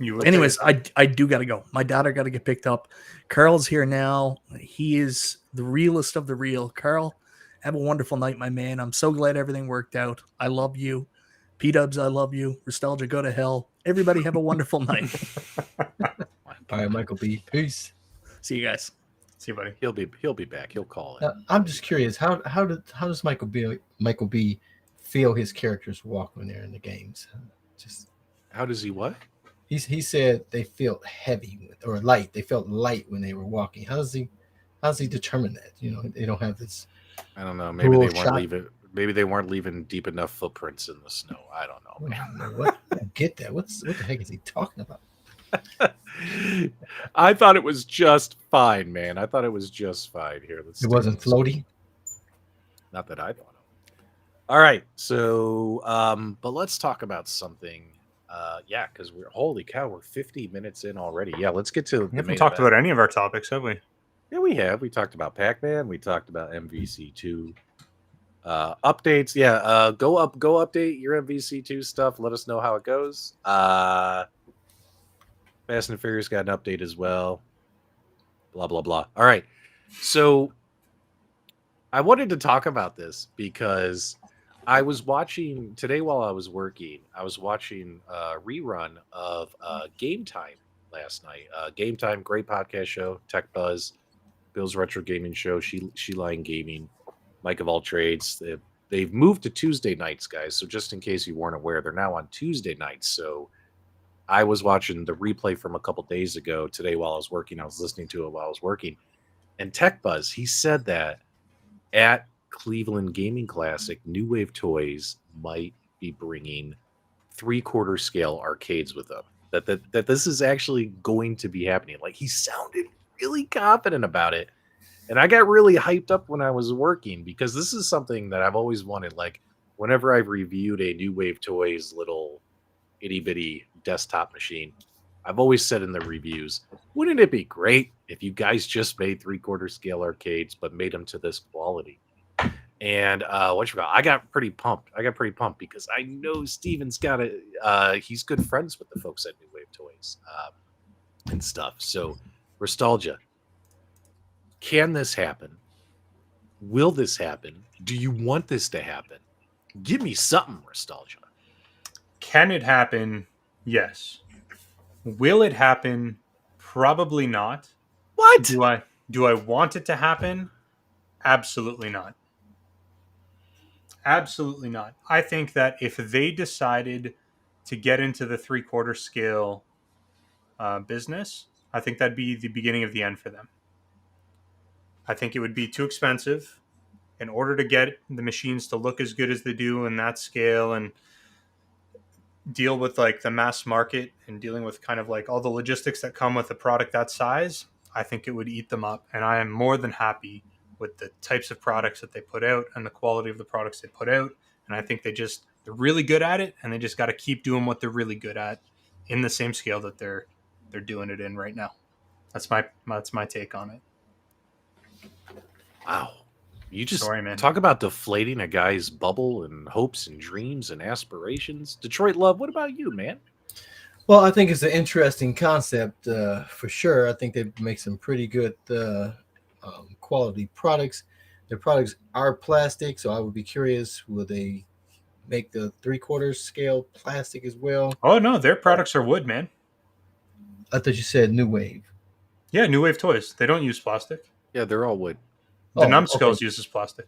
Anyways, I do got to go. My daughter got to get picked up. Carl's here now. He is the realest of the real. Carl, have a wonderful night, my man. I'm so glad everything worked out. I love you. P-Dubs, I love you. Nostalgia, go to hell. Everybody have a wonderful night. All right, Michael B. Peace. See you guys. See you, buddy. He'll be back. He'll call it. I'm just curious. How does Michael B feel his characters walk when they're in the games? Just how does he what? He said they felt heavy or light. They felt light when they were walking. How does he determine that? You know, they don't have this. I don't know. Maybe they weren't leaving. Maybe they weren't leaving deep enough footprints in the snow. I don't know, man. What? I don't get that. What the heck is he talking about? I thought it was just fine, man. I thought it was just fine. Here, it wasn't floaty. Not that I don't know. All right, so but let's talk about something. Yeah, because holy cow, we're 50 minutes in already. Yeah, let's get to. We haven't talked about any of our topics, have we? Yeah, we have. We talked about Pac-Man. We talked about MVC2 updates. Yeah, go update your MVC2 stuff. Let us know how it goes. Fast and Furious got an update as well. Blah, blah, blah. All right. So I wanted to talk about this because I was watching today while I was working. I was watching a rerun of Game Time last night. Game Time, great podcast show. Tech Buzz, Bill's retro gaming show. She Line Gaming, Mike of All Trades. They've moved to Tuesday nights, guys. So just in case you weren't aware, they're now on Tuesday nights. So I was watching the replay from a couple days ago today while I was working. I was listening to it while I was working, and Tech Buzz, he said that at Cleveland Gaming Classic, New Wave Toys might be bringing 3/4 scale arcades with them. That this is actually going to be happening. Like, he sounded really confident about it, and I got really hyped up when I was working because this is something that I've always wanted. Like, whenever I've reviewed a New Wave Toys little itty bitty desktop machine, I've always said in the reviews, wouldn't it be great if you guys just made 3/4 scale arcades but made them to this quality? And I got pretty pumped. Because I know Steven's got he's good friends with the folks at New Wave Toys and stuff. So, Nostalgia, can this happen? Will this happen? Do you want this to happen? Give me something, Nostalgia. Can it happen? Yes. Will it happen? Probably not. What? Do I want it to happen? Absolutely not. Absolutely not. I think that if they decided to get into the 3/4 scale business, I think that'd be the beginning of the end for them. I think it would be too expensive in order to get the machines to look as good as they do in that scale and deal with like the mass market and dealing with kind of like all the logistics that come with a product that size. I think it would eat them up, and I am more than happy with the types of products that they put out and the quality of the products they put out. And I think they're really good at it, and they just got to keep doing what they're really good at in the same scale that they're doing it in right now. That's my take on it. Wow. You just Sorry, man. talk about deflating a guy's bubble and hopes and dreams and aspirations. Detroit Love, what about you, man? Well, I think it's an interesting concept for sure. I think they make some pretty good quality products. Their products are plastic, so I would be curious, will they make the 3/4 scale plastic as well? Oh no, their products are wood, man. I thought you said New Wave. Yeah, New Wave Toys. They don't use plastic. Yeah, they're all wood. The Numbskulls uses plastic.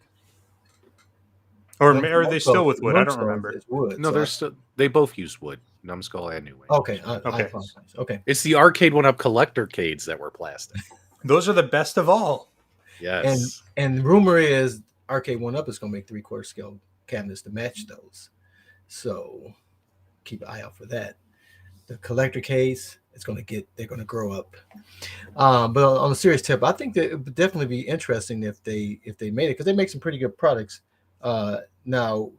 Or are they still with wood? I don't remember. Wood, No, they both use wood. Numbskull and New Wave. Okay. I Okay. apologize. Okay. It's the Arcade1Up collector cades that were plastic. Those are the best of all. Yes. And rumor is Arcade1Up is going to make 3/4 scale cabinets to match those. So keep an eye out for that. The collector case, they're going to grow up. But on a serious tip, I think that it would definitely be interesting if they made it, because they make some pretty good products. Now,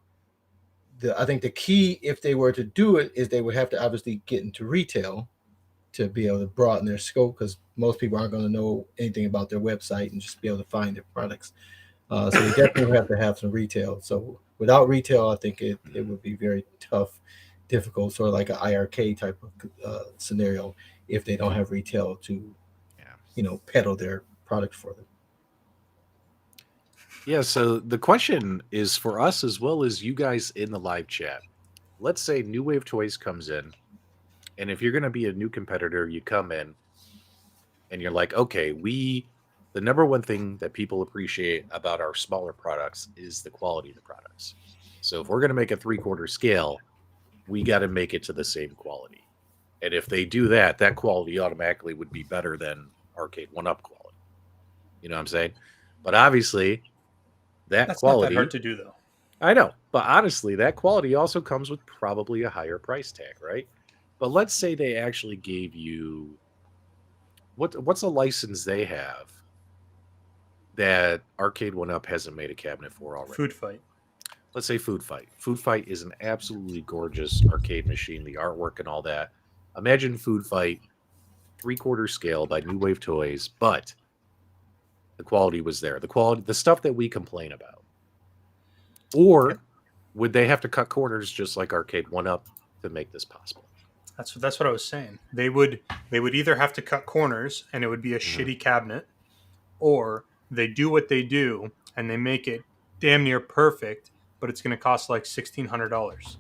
I think the key, if they were to do it, is they would have to obviously get into retail to be able to broaden their scope, because most people aren't going to know anything about their website and just be able to find their products. So they definitely have to have some retail. So without retail, I think it would be very tough, difficult, sort of like an IRK type of scenario if they don't have retail to, peddle their product for them. Yeah, so the question is for us as well as you guys in the live chat. Let's say New Wave Toys comes in, and if you're going to be a new competitor, you come in and you're like, okay, the number one thing that people appreciate about our smaller products is the quality of the products. So if we're going to make a 3/4 scale, we got to make it to the same quality. And if they do that, that quality automatically would be better than Arcade1Up quality. You know what I'm saying? But obviously, That's quality, not that hard to do, though. I know, but honestly, that quality also comes with probably a higher price tag, right? But let's say they actually gave you what's a license they have that Arcade1Up hasn't made a cabinet for already? Food Fight. Let's say Food Fight. Food Fight is an absolutely gorgeous arcade machine, the artwork and all that. Imagine Food Fight 3/4 scale by New Wave Toys, but the quality was there. The stuff that we complain about. Or would they have to cut corners just like Arcade1Up to make this possible? That's what I was saying. They would either have to cut corners and it would be a shitty cabinet, or they do what they do and they make it damn near perfect but it's going to cost like $1,600,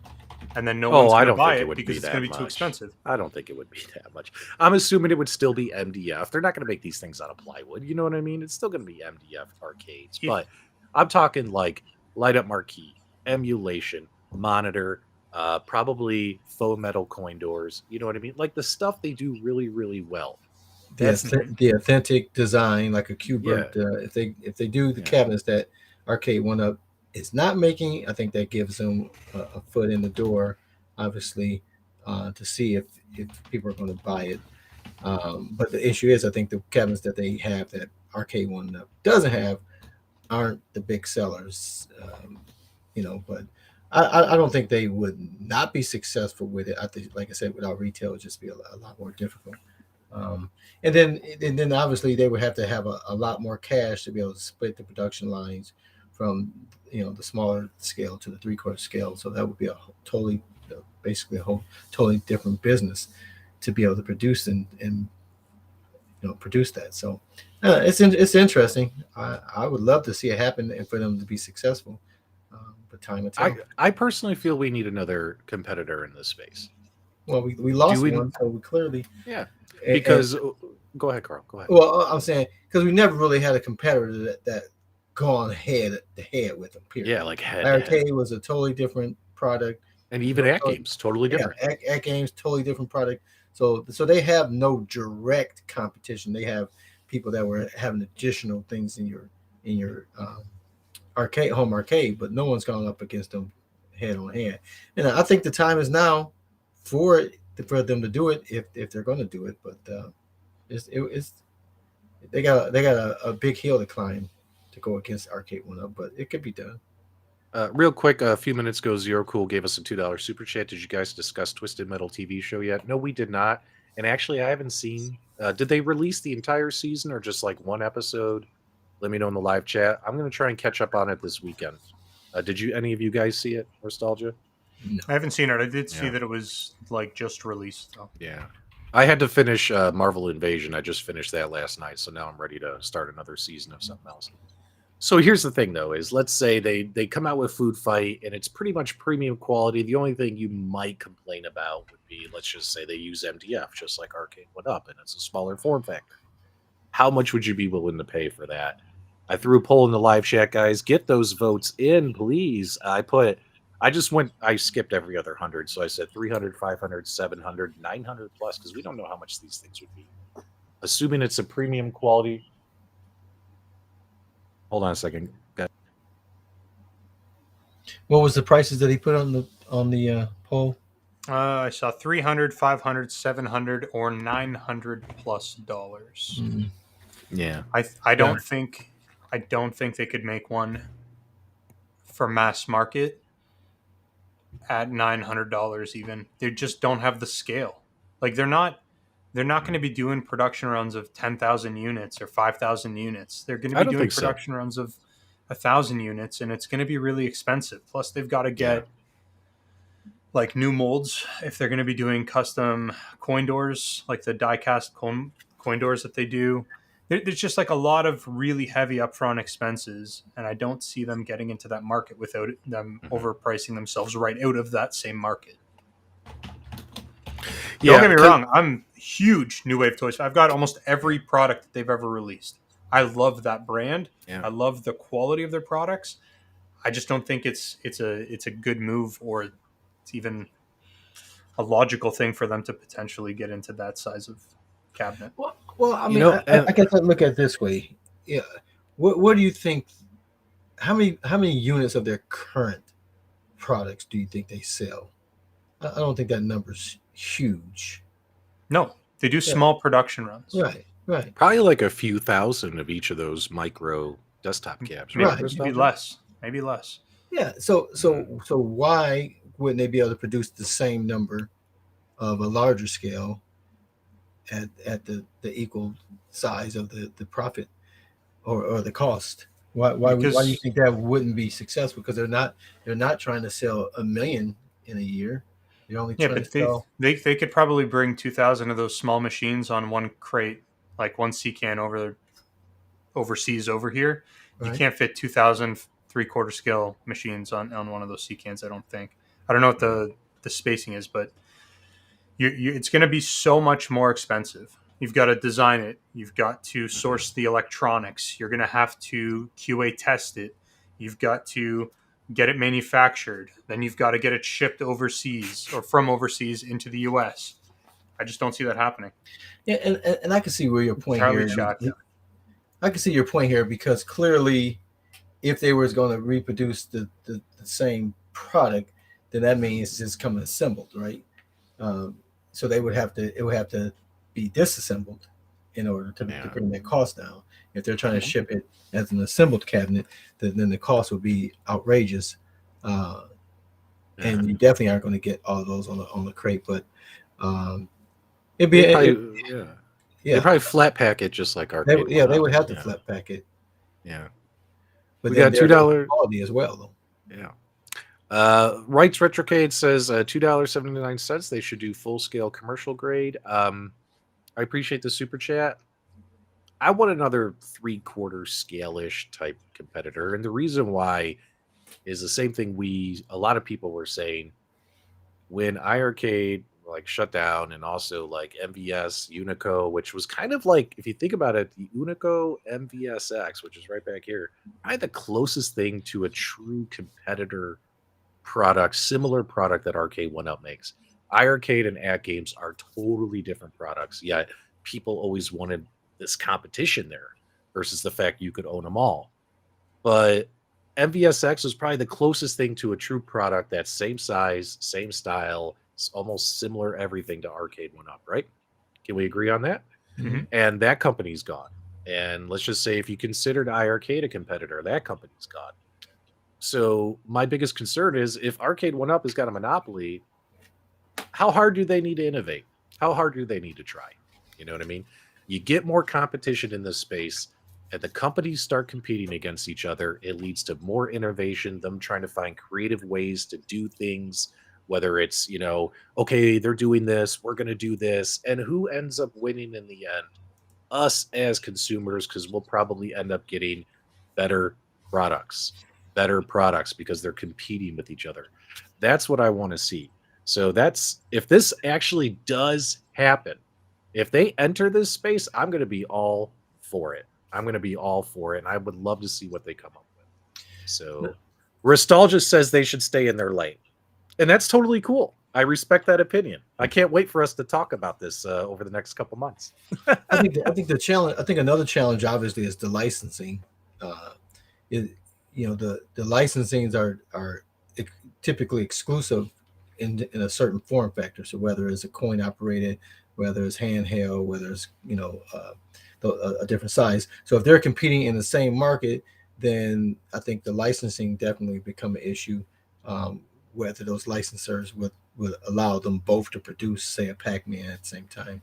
and then no one's I going to don't buy think it it would because be it's going to that be too much. expensive. I don't think it would be that much. I'm assuming it would still be MDF. They're not going to make these things out of plywood. You know what I mean? It's still going to be MDF arcades. If- But I'm talking like light up marquee, emulation, monitor, probably faux metal coin doors. You know what I mean? Like the stuff they do really, really well. The authentic design, like a Qbert. Yeah. If they do the cabinets that Arcade1Up is not making, I think that gives them a foot in the door, obviously, to see if people are going to buy it. But the issue is, I think the cabinets that they have that Arcade1Up doesn't have aren't the big sellers. But I don't think they would not be successful with it. I think, like I said, without retail, it would just be a lot more difficult. And then obviously they would have to have a lot more cash to be able to split the production lines from the smaller scale to the 3/4 scale. So that would be basically a whole totally different business to be able to produce and produce that. So it's interesting. I would love to see it happen and for them to be successful. But time will tell. I personally feel we need another competitor in this space. Well, we lost one, so we clearly because go ahead, Carl. Go ahead. Well, I'm saying because we never really had a competitor that gone head to head with them. Period. Yeah, like head. Arcade was a totally different product, and even At Games totally different. At Games totally different product. So they have no direct competition. They have people that were having additional things in your home arcade, but no one's gone up against them head on head. And I think the time is now for them to do it if they're going to do it. But they got a big hill to climb to go against Arcade1Up, but it could be done. Real quick, a few minutes ago, Zero Cool gave us a $2 super chat. Did you guys discuss Twisted Metal TV show yet? No, we did not. And actually, I haven't seen. Did they release the entire season or just like one episode? Let me know in the live chat. I'm going to try and catch up on it this weekend. Did any of you guys see it? Nostalgia? No. I haven't seen it. I did see that it was like just released. So. Yeah. I had to finish Marvel Invasion. I just finished that last night, so now I'm ready to start another season of something else. So here's the thing, though, is let's say they come out with Food Fight, and it's pretty much premium quality. The only thing you might complain about would be, let's just say they use MDF, just like Arcade1Up, and it's a smaller form factor. How much would you be willing to pay for that? I threw a poll in the live chat, guys. Get those votes in, please. I skipped every other 100, so I said 300, 500, 700, 900 plus, because we don't know how much these things would be. Assuming it's a premium quality. Hold on a second. What was the prices that he put on the poll? I saw 300, 500, 700, or $900 plus. Mm-hmm. Yeah, I don't think they could make one for mass market at $900 even. They just don't have the scale. Like they're not going to be doing production runs of 10,000 units or 5,000 units. They're going to be doing production runs of 1,000 units, and it's going to be really expensive. Plus, they've got to get like new molds if they're going to be doing custom coin doors, like the die-cast coin doors that they do. There's just like a lot of really heavy upfront expenses, and I don't see them getting into that market without them overpricing themselves right out of that same market. Don't get me wrong, I'm huge New Wave Toys. I've got almost every product that they've ever released. I love that brand. Yeah. I love the quality of their products. I just don't think it's a good move, or it's even a logical thing for them to potentially get into that size of cabinet. Well, I mean, I guess I look at it this way. Yeah, what do you think? How many units of their current products do you think they sell? I don't think that number's huge. No, they do small production runs. Right. Probably like a few thousand of each of those micro desktop cabs. Maybe less. Yeah. So why wouldn't they be able to produce the same number of a larger scale at the equal size of the profit or the cost? Why do you think that wouldn't be successful? Because they're not trying to sell 1 million in a year. They're only trying to sell. They could probably bring 2,000 of those small machines on one crate, like one C-can overseas over here. Right. You can't fit 2,000 3/4 scale machines on one of those C cans. I don't think. I don't know what the spacing is, but it's going to be so much more expensive. You've got to design it. You've got to source the electronics. You're going to have to QA test it. You've got to get it manufactured. Then you've got to get it shipped overseas or from overseas into the US. I just don't see that happening. Yeah, and I can see where your point Charlie here. Shotgun. I can see your point here because clearly, if they were going to reproduce the same product, then that means it's just coming assembled, right? So it would have to be disassembled in order to bring that cost down. If they're trying to ship it as an assembled cabinet, then the cost would be outrageous, and you definitely aren't going to get all of those on the crate. But it'd be They probably flat pack it just like Arcade. They would have to flat pack it. Yeah, but we got $2 quality as well, though. Yeah. Rights Retrocade says $2.79. They should do full scale commercial grade. I appreciate the super chat. I want another 3/4 scale-ish type competitor, and the reason why is the same thing a lot of people were saying when iArcade like shut down, and also like MVS Unico, which was kind of like, if you think about it, the Unico MVSX, which is right back here, I had the closest thing to a true competitor product, similar product that Arcade1Up makes. iArcade and At Games are totally different products, yet people always wanted this competition there versus the fact you could own them all. But MVSX was probably the closest thing to a true product that's same size, same style, almost similar everything to Arcade1Up, right? Can we agree on that? Mm-hmm. And that company's gone. And let's just say if you considered iArcade a competitor, that company's gone. So my biggest concern is if Arcade1Up has got a monopoly, how hard do they need to innovate? How hard do they need to try? You know what I mean? You get more competition in this space, and the companies start competing against each other. It leads to more innovation, them trying to find creative ways to do things, whether it's, okay, they're doing this, we're going to do this. And who ends up winning in the end? Us as consumers, because we'll probably end up getting better products because they're competing with each other. That's what I want to see. So if this actually does happen, if they enter this space, I'm going to be all for it. And I would love to see what they come up with. So Restalgia says they should stay in their lane. And that's totally cool. I respect that opinion. I can't wait for us to talk about this over the next couple months. I think the challenge. I think another challenge, obviously, is the licensing. The licensings are typically exclusive in a certain form factor. So whether it's a coin operated, whether it's handheld, whether it's a different size. So if they're competing in the same market, then I think the licensing definitely become an issue. Whether those licensors would allow them both to produce, say, a Pac-Man at the same time,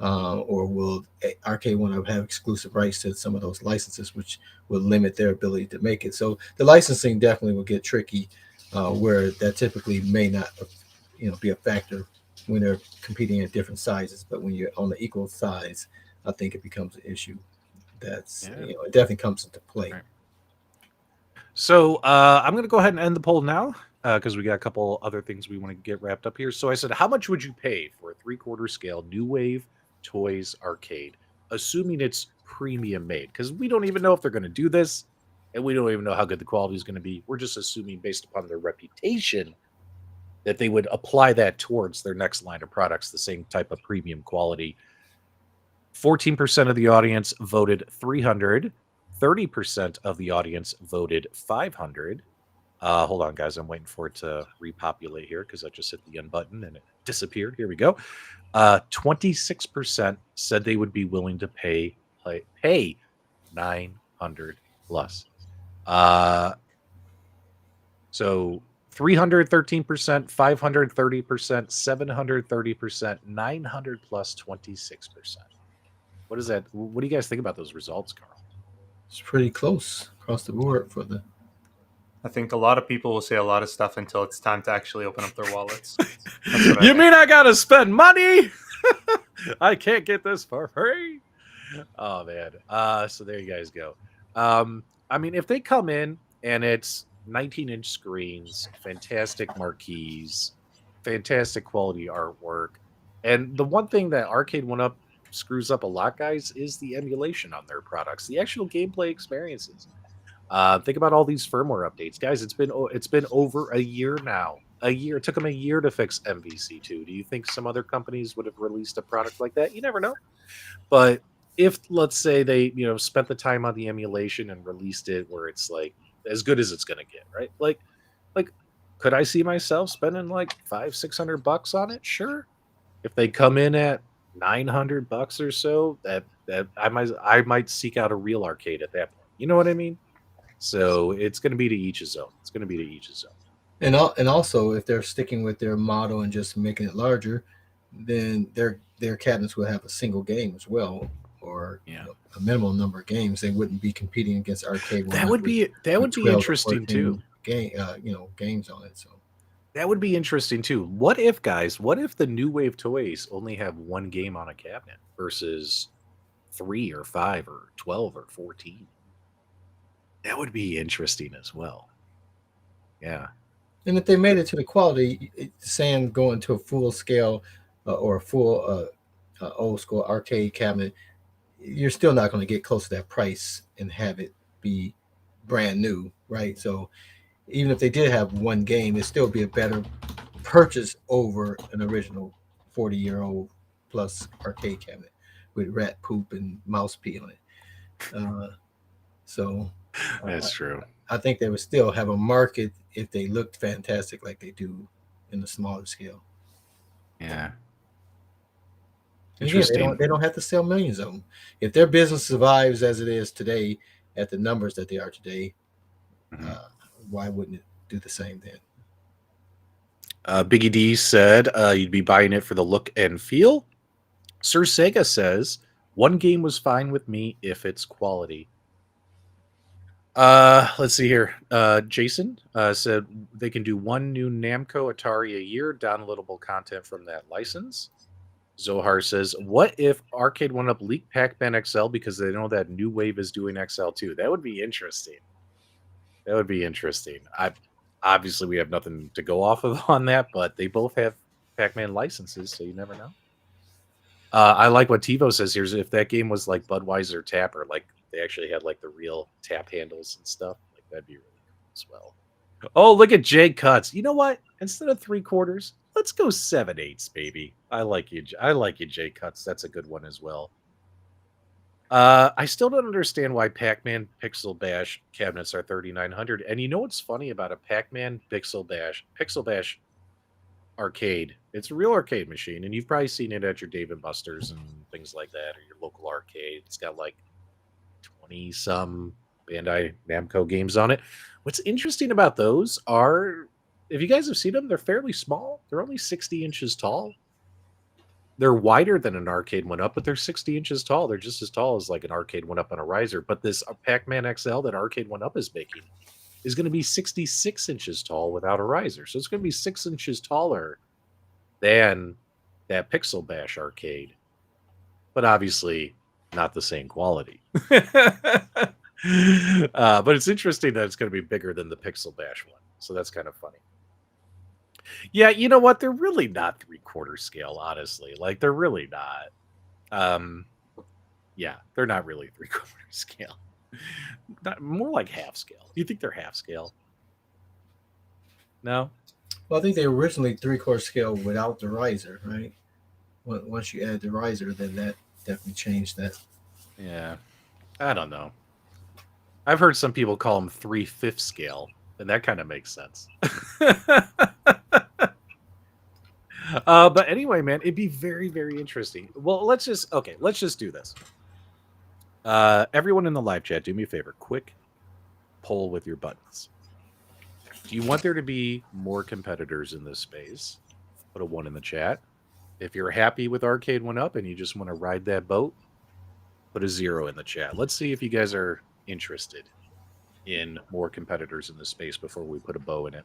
or will Arcade1Up have exclusive rights to some of those licenses, which will limit their ability to make it. So the licensing definitely will get tricky, where that typically may not, be a factor when they're competing at different sizes. But when you're on the equal size, I think it becomes an issue. It definitely comes into play. Right. So I'm going to go ahead and end the poll now, because we got a couple other things we want to get wrapped up here. So I said, how much would you pay for a 3/4 scale New Wave Toys arcade, assuming it's premium made? Because we don't even know if they're going to do this, and we don't even know how good the quality is going to be. We're just assuming, based upon their reputation, that they would apply that towards their next line of products, the same type of premium quality. 14% of the audience voted $300. 30% of the audience voted $500. Hold on, guys. I'm waiting for it to repopulate here because I just hit the end button and it disappeared. Here we go. 26% said they would be willing to pay $900 plus. So 300, 13%, 500, 30%, 700, 30%, 900 plus 26%. What is that? What do you guys think about those results, Carl? It's pretty close across the board for the. I think a lot of people will say a lot of stuff until it's time to actually open up their wallets. You mean I gotta spend money? I can't get this for free. Oh man. So there you guys go. I mean, if they come in and it's 19-inch screens, fantastic marquees, fantastic quality artwork. And the one thing that Arcade1Up screws up a lot, guys, is the emulation on their products, the actual gameplay experiences. Think about all these firmware updates, guys. It's been over a year now. A year. It took them a year to fix MVC2. Do you think some other companies would have released a product like that? You never know. But if, let's say, they spent the time on the emulation and released it where it's like as good as it's gonna get, right? Like, could I see myself spending like $500-600 on it? Sure. If they come in at $900 or so, that I might seek out a real arcade at that point. You know what I mean? So it's going to be to each his own. It's going to be to each his own. And also, if they're sticking with their model and just making it larger, then their cabinets will have a single game as well, or a minimal number of games. They wouldn't be competing against Arcade1Up. That would be interesting too. Games on it. So that would be interesting too. What if, guys? What if the new wave toys only have one game on a cabinet versus 3 or 5 or 12 or 14? That would be interesting as well. Yeah. And if they made it to the quality, saying going to a full scale or a full old school arcade cabinet, you're still not going to get close to that price and have it be brand new, right? So even if they did have one game, it'd still be a better purchase over an original 40-year-old plus arcade cabinet with rat poop and mouse pee on it. So that's true. I think they would still have a market if they looked fantastic like they do in the smaller scale. Yeah. Interesting. Again, they don't have to sell millions of them. If their business survives as it is today at the numbers that they are today, why wouldn't it do the same then? Biggie D said you'd be buying it for the look and feel. Sir Sega says one game was fine with me if it's quality. Let's see here. Jason said they can do one new Namco Atari a year, downloadable content from that license. Zohar says, what if Arcade1Up leaked Pac-Man XL because they know that New Wave is doing XL too? That would be interesting. That would be interesting. Obviously we have nothing to go off of on that, but they both have Pac-Man licenses, so you never know. I like what Tivo says here. If that game was like Budweiser Tapper, like they actually had like the real tap handles and stuff, like that'd be really cool as well. Oh, look at Jay Cuts. You know what? Instead of 3/4, let's go 7/8, baby. I like you, Jay Cuts. That's a good one as well. I still don't understand why Pac-Man Pixel Bash cabinets are $3,900. And you know what's funny about a Pac-Man Pixel Bash arcade? It's a real arcade machine, and you've probably seen it at your Dave & Buster's and things like that, or your local arcade. It's got like 20-some Bandai Namco games on it. What's interesting about those are, if you guys have seen them, they're fairly small. They're only 60 inches tall. They're wider than an Arcade1Up, but they're 60 inches tall. They're just as tall as like an Arcade1Up on a riser. But this Pac-Man XL that Arcade1Up is making is going to be 66 inches tall without a riser. So it's going to be 6 inches taller than that Pixel Bash arcade. But obviously not the same quality. But it's interesting that it's going to be bigger than the Pixel Bash one. So that's kind of funny. Yeah, you know what? They're really not 3/4 scale, honestly. Like, they're really not. Yeah, they're not really 3/4 scale. More like half scale. Do you think they're half scale? No? Well, I think they were originally 3/4 scale without the riser, right? Once you add the riser, then that definitely changed that. Yeah. I don't know. I've heard some people call them 3/5 scale, and that kind of makes sense. But anyway, man, it'd be very, very interesting. Well, let's just do this. Everyone in the live chat, do me a favor. Quick poll with your buttons. Do you want there to be more competitors in this space? Put a 1 in the chat. If you're happy with Arcade1Up and you just want to ride that boat, put a 0 in the chat. Let's see if you guys are interested in more competitors in this space before we put a bow in it.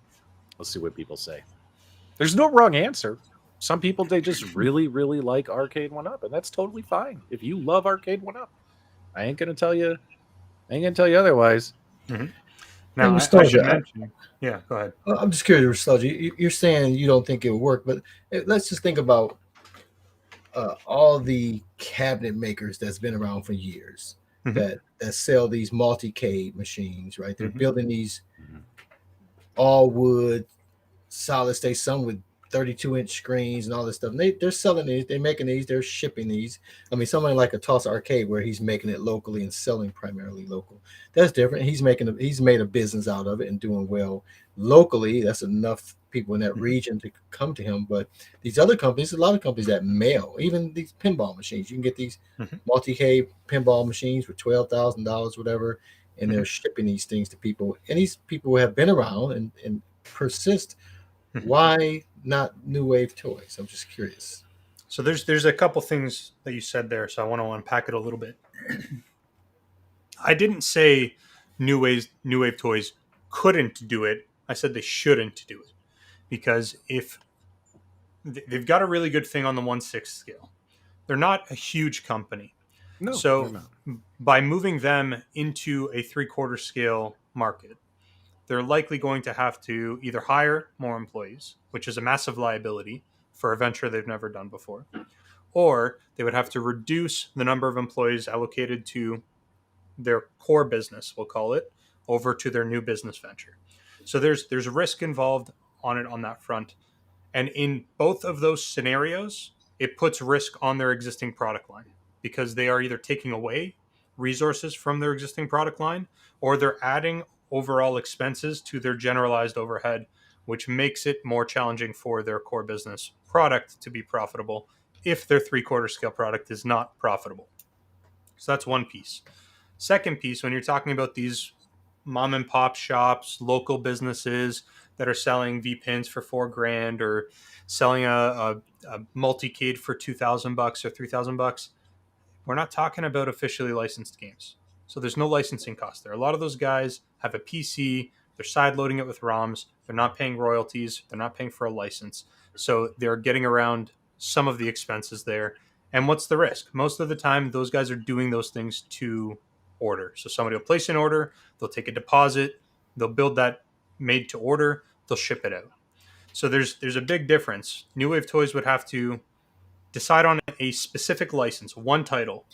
Let's see what people say. There's no wrong answer. Some people, they just really, really like Arcade1Up, and that's totally fine. If you love Arcade1Up, I ain't gonna tell you otherwise. Mm-hmm. Now, And I should nostalgia. mention. Yeah, go ahead. I'm just curious, nostalgia. You're saying you don't think it would work, but let's just think about all the cabinet makers that's been around for years Mhm. that sell these multi-cade machines, right? They're Mhm. building these Mhm. all wood, solid state, some with 32-inch screens and all this stuff. And they're selling these, they're making these, they're shipping these. I mean, somebody like a Toss Arcade where he's making it locally and selling primarily local. That's different. He's made a business out of it and doing well locally. That's enough people in that Mhm. region to come to him. But these other companies, a lot of companies that mail, even these pinball machines, you can get these Mhm. multi-K pinball machines for $12,000, whatever, and they're Mhm. shipping these things to people. And these people have been around and persist. Mhm. Why not new wave toys? I'm just curious. So there's a couple things that you said there, so I want to unpack it a little bit. I didn't say new wave toys couldn't do it. I said they shouldn't do it because if they've got a really good thing on the 1/6 scale, they're not a huge company. No, they're So not. by moving them into a 3/4 scale market, they're likely going to have to either hire more employees, which is a massive liability for a venture they've never done before, or they would have to reduce the number of employees allocated to their core business, we'll call it, over to their new business venture. So there's risk involved on it on that front. And in both of those scenarios, it puts risk on their existing product line because they are either taking away resources from their existing product line or they're adding overall expenses to their generalized overhead, which makes it more challenging for their core business product to be profitable if their 3/4 scale product is not profitable. So that's one piece. Second piece, when you're talking about these mom and pop shops, local businesses that are selling V pins for $4,000 or selling a multi kid for $2,000 or $3,000, we're not talking about officially licensed games. So there's no licensing cost there. A lot of those guys have a PC, they're side loading it with ROMs, they're not paying royalties, they're not paying for a license. So they're getting around some of the expenses there. And what's the risk? Most of the time, those guys are doing those things to order. So somebody will place an order, they'll take a deposit, they'll build that made to order, they'll ship it out. So there's a big difference. New Wave Toys would have to decide on a specific license, one title,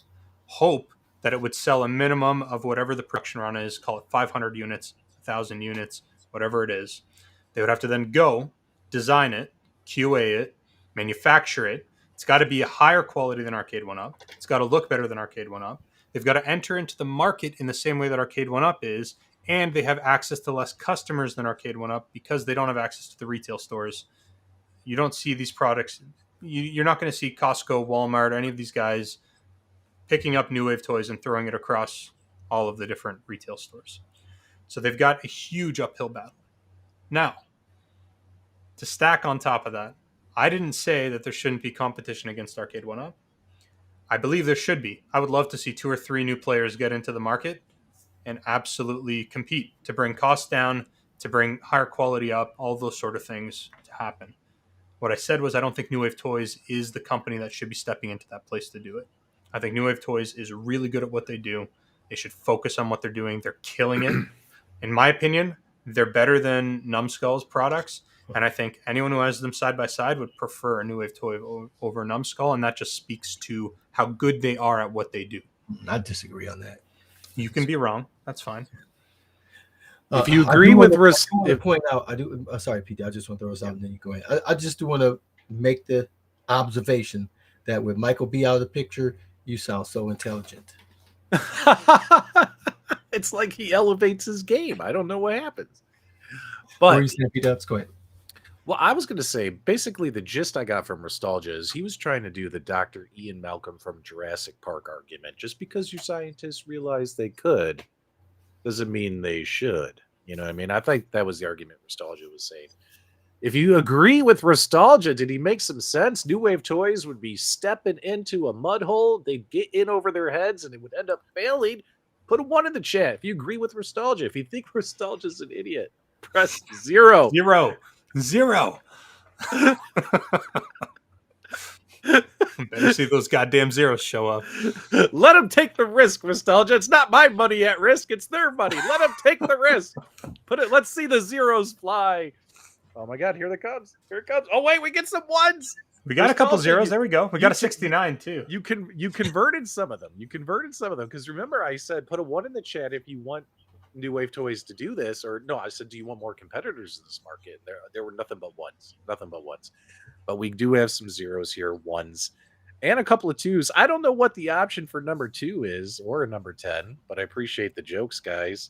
hope that it would sell a minimum of whatever the production run is, call it 500 units, 1,000 units, whatever it is. They would have to then go design it, QA it, manufacture it. It's got to be a higher quality than Arcade1Up. It's got to look better than Arcade1Up. They've got to enter into the market in the same way that Arcade1Up is, and they have access to less customers than Arcade1Up because they don't have access to the retail stores. You don't see these products. You're not going to see Costco, Walmart, any of these guys picking up New Wave toys and throwing it across all of the different retail stores. So they've got a huge uphill battle. Now, to stack on top of that, I didn't say that there shouldn't be competition against Arcade1Up. I believe there should be. I would love to see 2 or 3 new players get into the market and absolutely compete to bring costs down, to bring higher quality up, all those sort of things to happen. What I said was I don't think New Wave Toys is the company that should be stepping into that place to do it. I think New Wave Toys is really good at what they do. They should focus on what they're doing. They're killing it. In my opinion, they're better than Numbskull's products. And I think anyone who has them side by side would prefer a New Wave toy over Numbskull. And that just speaks to how good they are at what they do. I disagree on that. You can be wrong. That's fine. If you I agree do with want to if point out, I do. Sorry, Peter. I just want to throw this out, and then you go ahead. I just do want to make the observation that with Michael B out of the picture, you sound so intelligent. it's like he elevates his game. I don't know what happens. What were But you saying, Peter? Go ahead. well, I was going to say basically the gist I got from Nostalgia is he was trying to do the Dr. Ian Malcolm from Jurassic Park argument. Just because you scientists realize they could doesn't mean they should. You know what I mean? I think that was the argument Nostalgia was saying. If you agree with Nostalgia, did he make some sense? New Wave Toys would be stepping into a mud hole. They'd get in over their heads and it would end up failing. Put a 1 in the chat if you agree with Nostalgia. If you think Nostalgia's an idiot, press 0. Zero. Better see those goddamn zeros show up. Let them take the risk, Nostalgia. It's not my money at risk. It's their money. Let them take the risk. Let's see the zeros fly. Oh my God, here it comes. Here it comes. Oh wait, we get some ones. We got a couple zeros. There we go. We got a can- 69 too. You converted some of them. You converted some of them because remember I said put a 1 in the chat if you want New Wave Toys to do this, or no, I said do you want more competitors in this market? There were nothing but ones, but we do have some zeros here, ones, and a couple of twos. I don't know what the option for number 2 is or a number 10, but I appreciate the jokes, guys.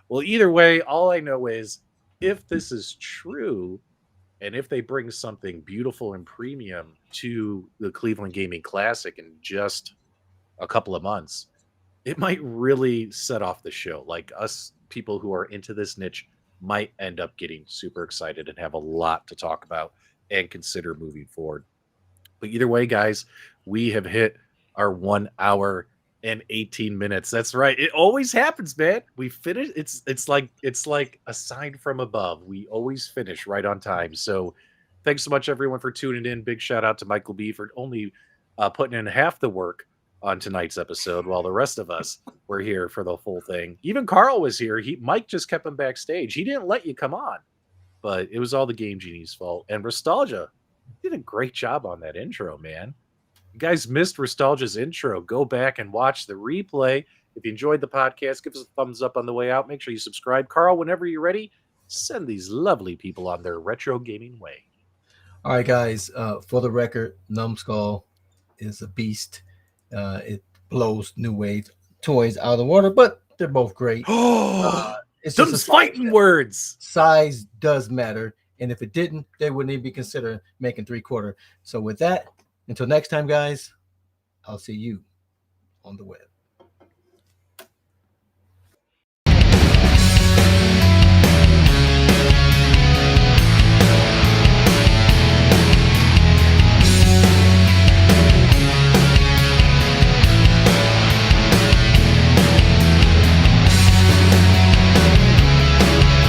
Well, either way, all I know is if this is true, and if they bring something beautiful and premium to the Cleveland Gaming Classic in just a couple of months, it might really set off the show. Like us people who are into this niche might end up getting super excited and have a lot to talk about and consider moving forward. But either way, guys, we have hit our 1 hour and 18 minutes. That's right. It always happens, man. We finish. It's like a sign from above. We always finish right on time. So thanks so much, everyone, for tuning in. Big shout out to Michael B for only putting in half the work on tonight's episode, while the rest of us were here for the full thing. Even Carl was here. Mike just kept him backstage. He didn't let you come on, but it was all the Game Genie's fault. And Nostalgia did a great job on that intro, man. You guys missed Nostalgia's intro. Go back and watch the replay. If you enjoyed the podcast, give us a thumbs up on the way out. Make sure you subscribe. Carl, whenever you're ready, send these lovely people on their retro gaming way. All right, guys. For the record, Numbskull is a beast. It blows New Wave Toys out of the water, but they're both great. It's Some just fighting words. Size does matter, and if it didn't, they wouldn't even be considering making 3/4. So with that, until next time, guys, I'll see you on the web.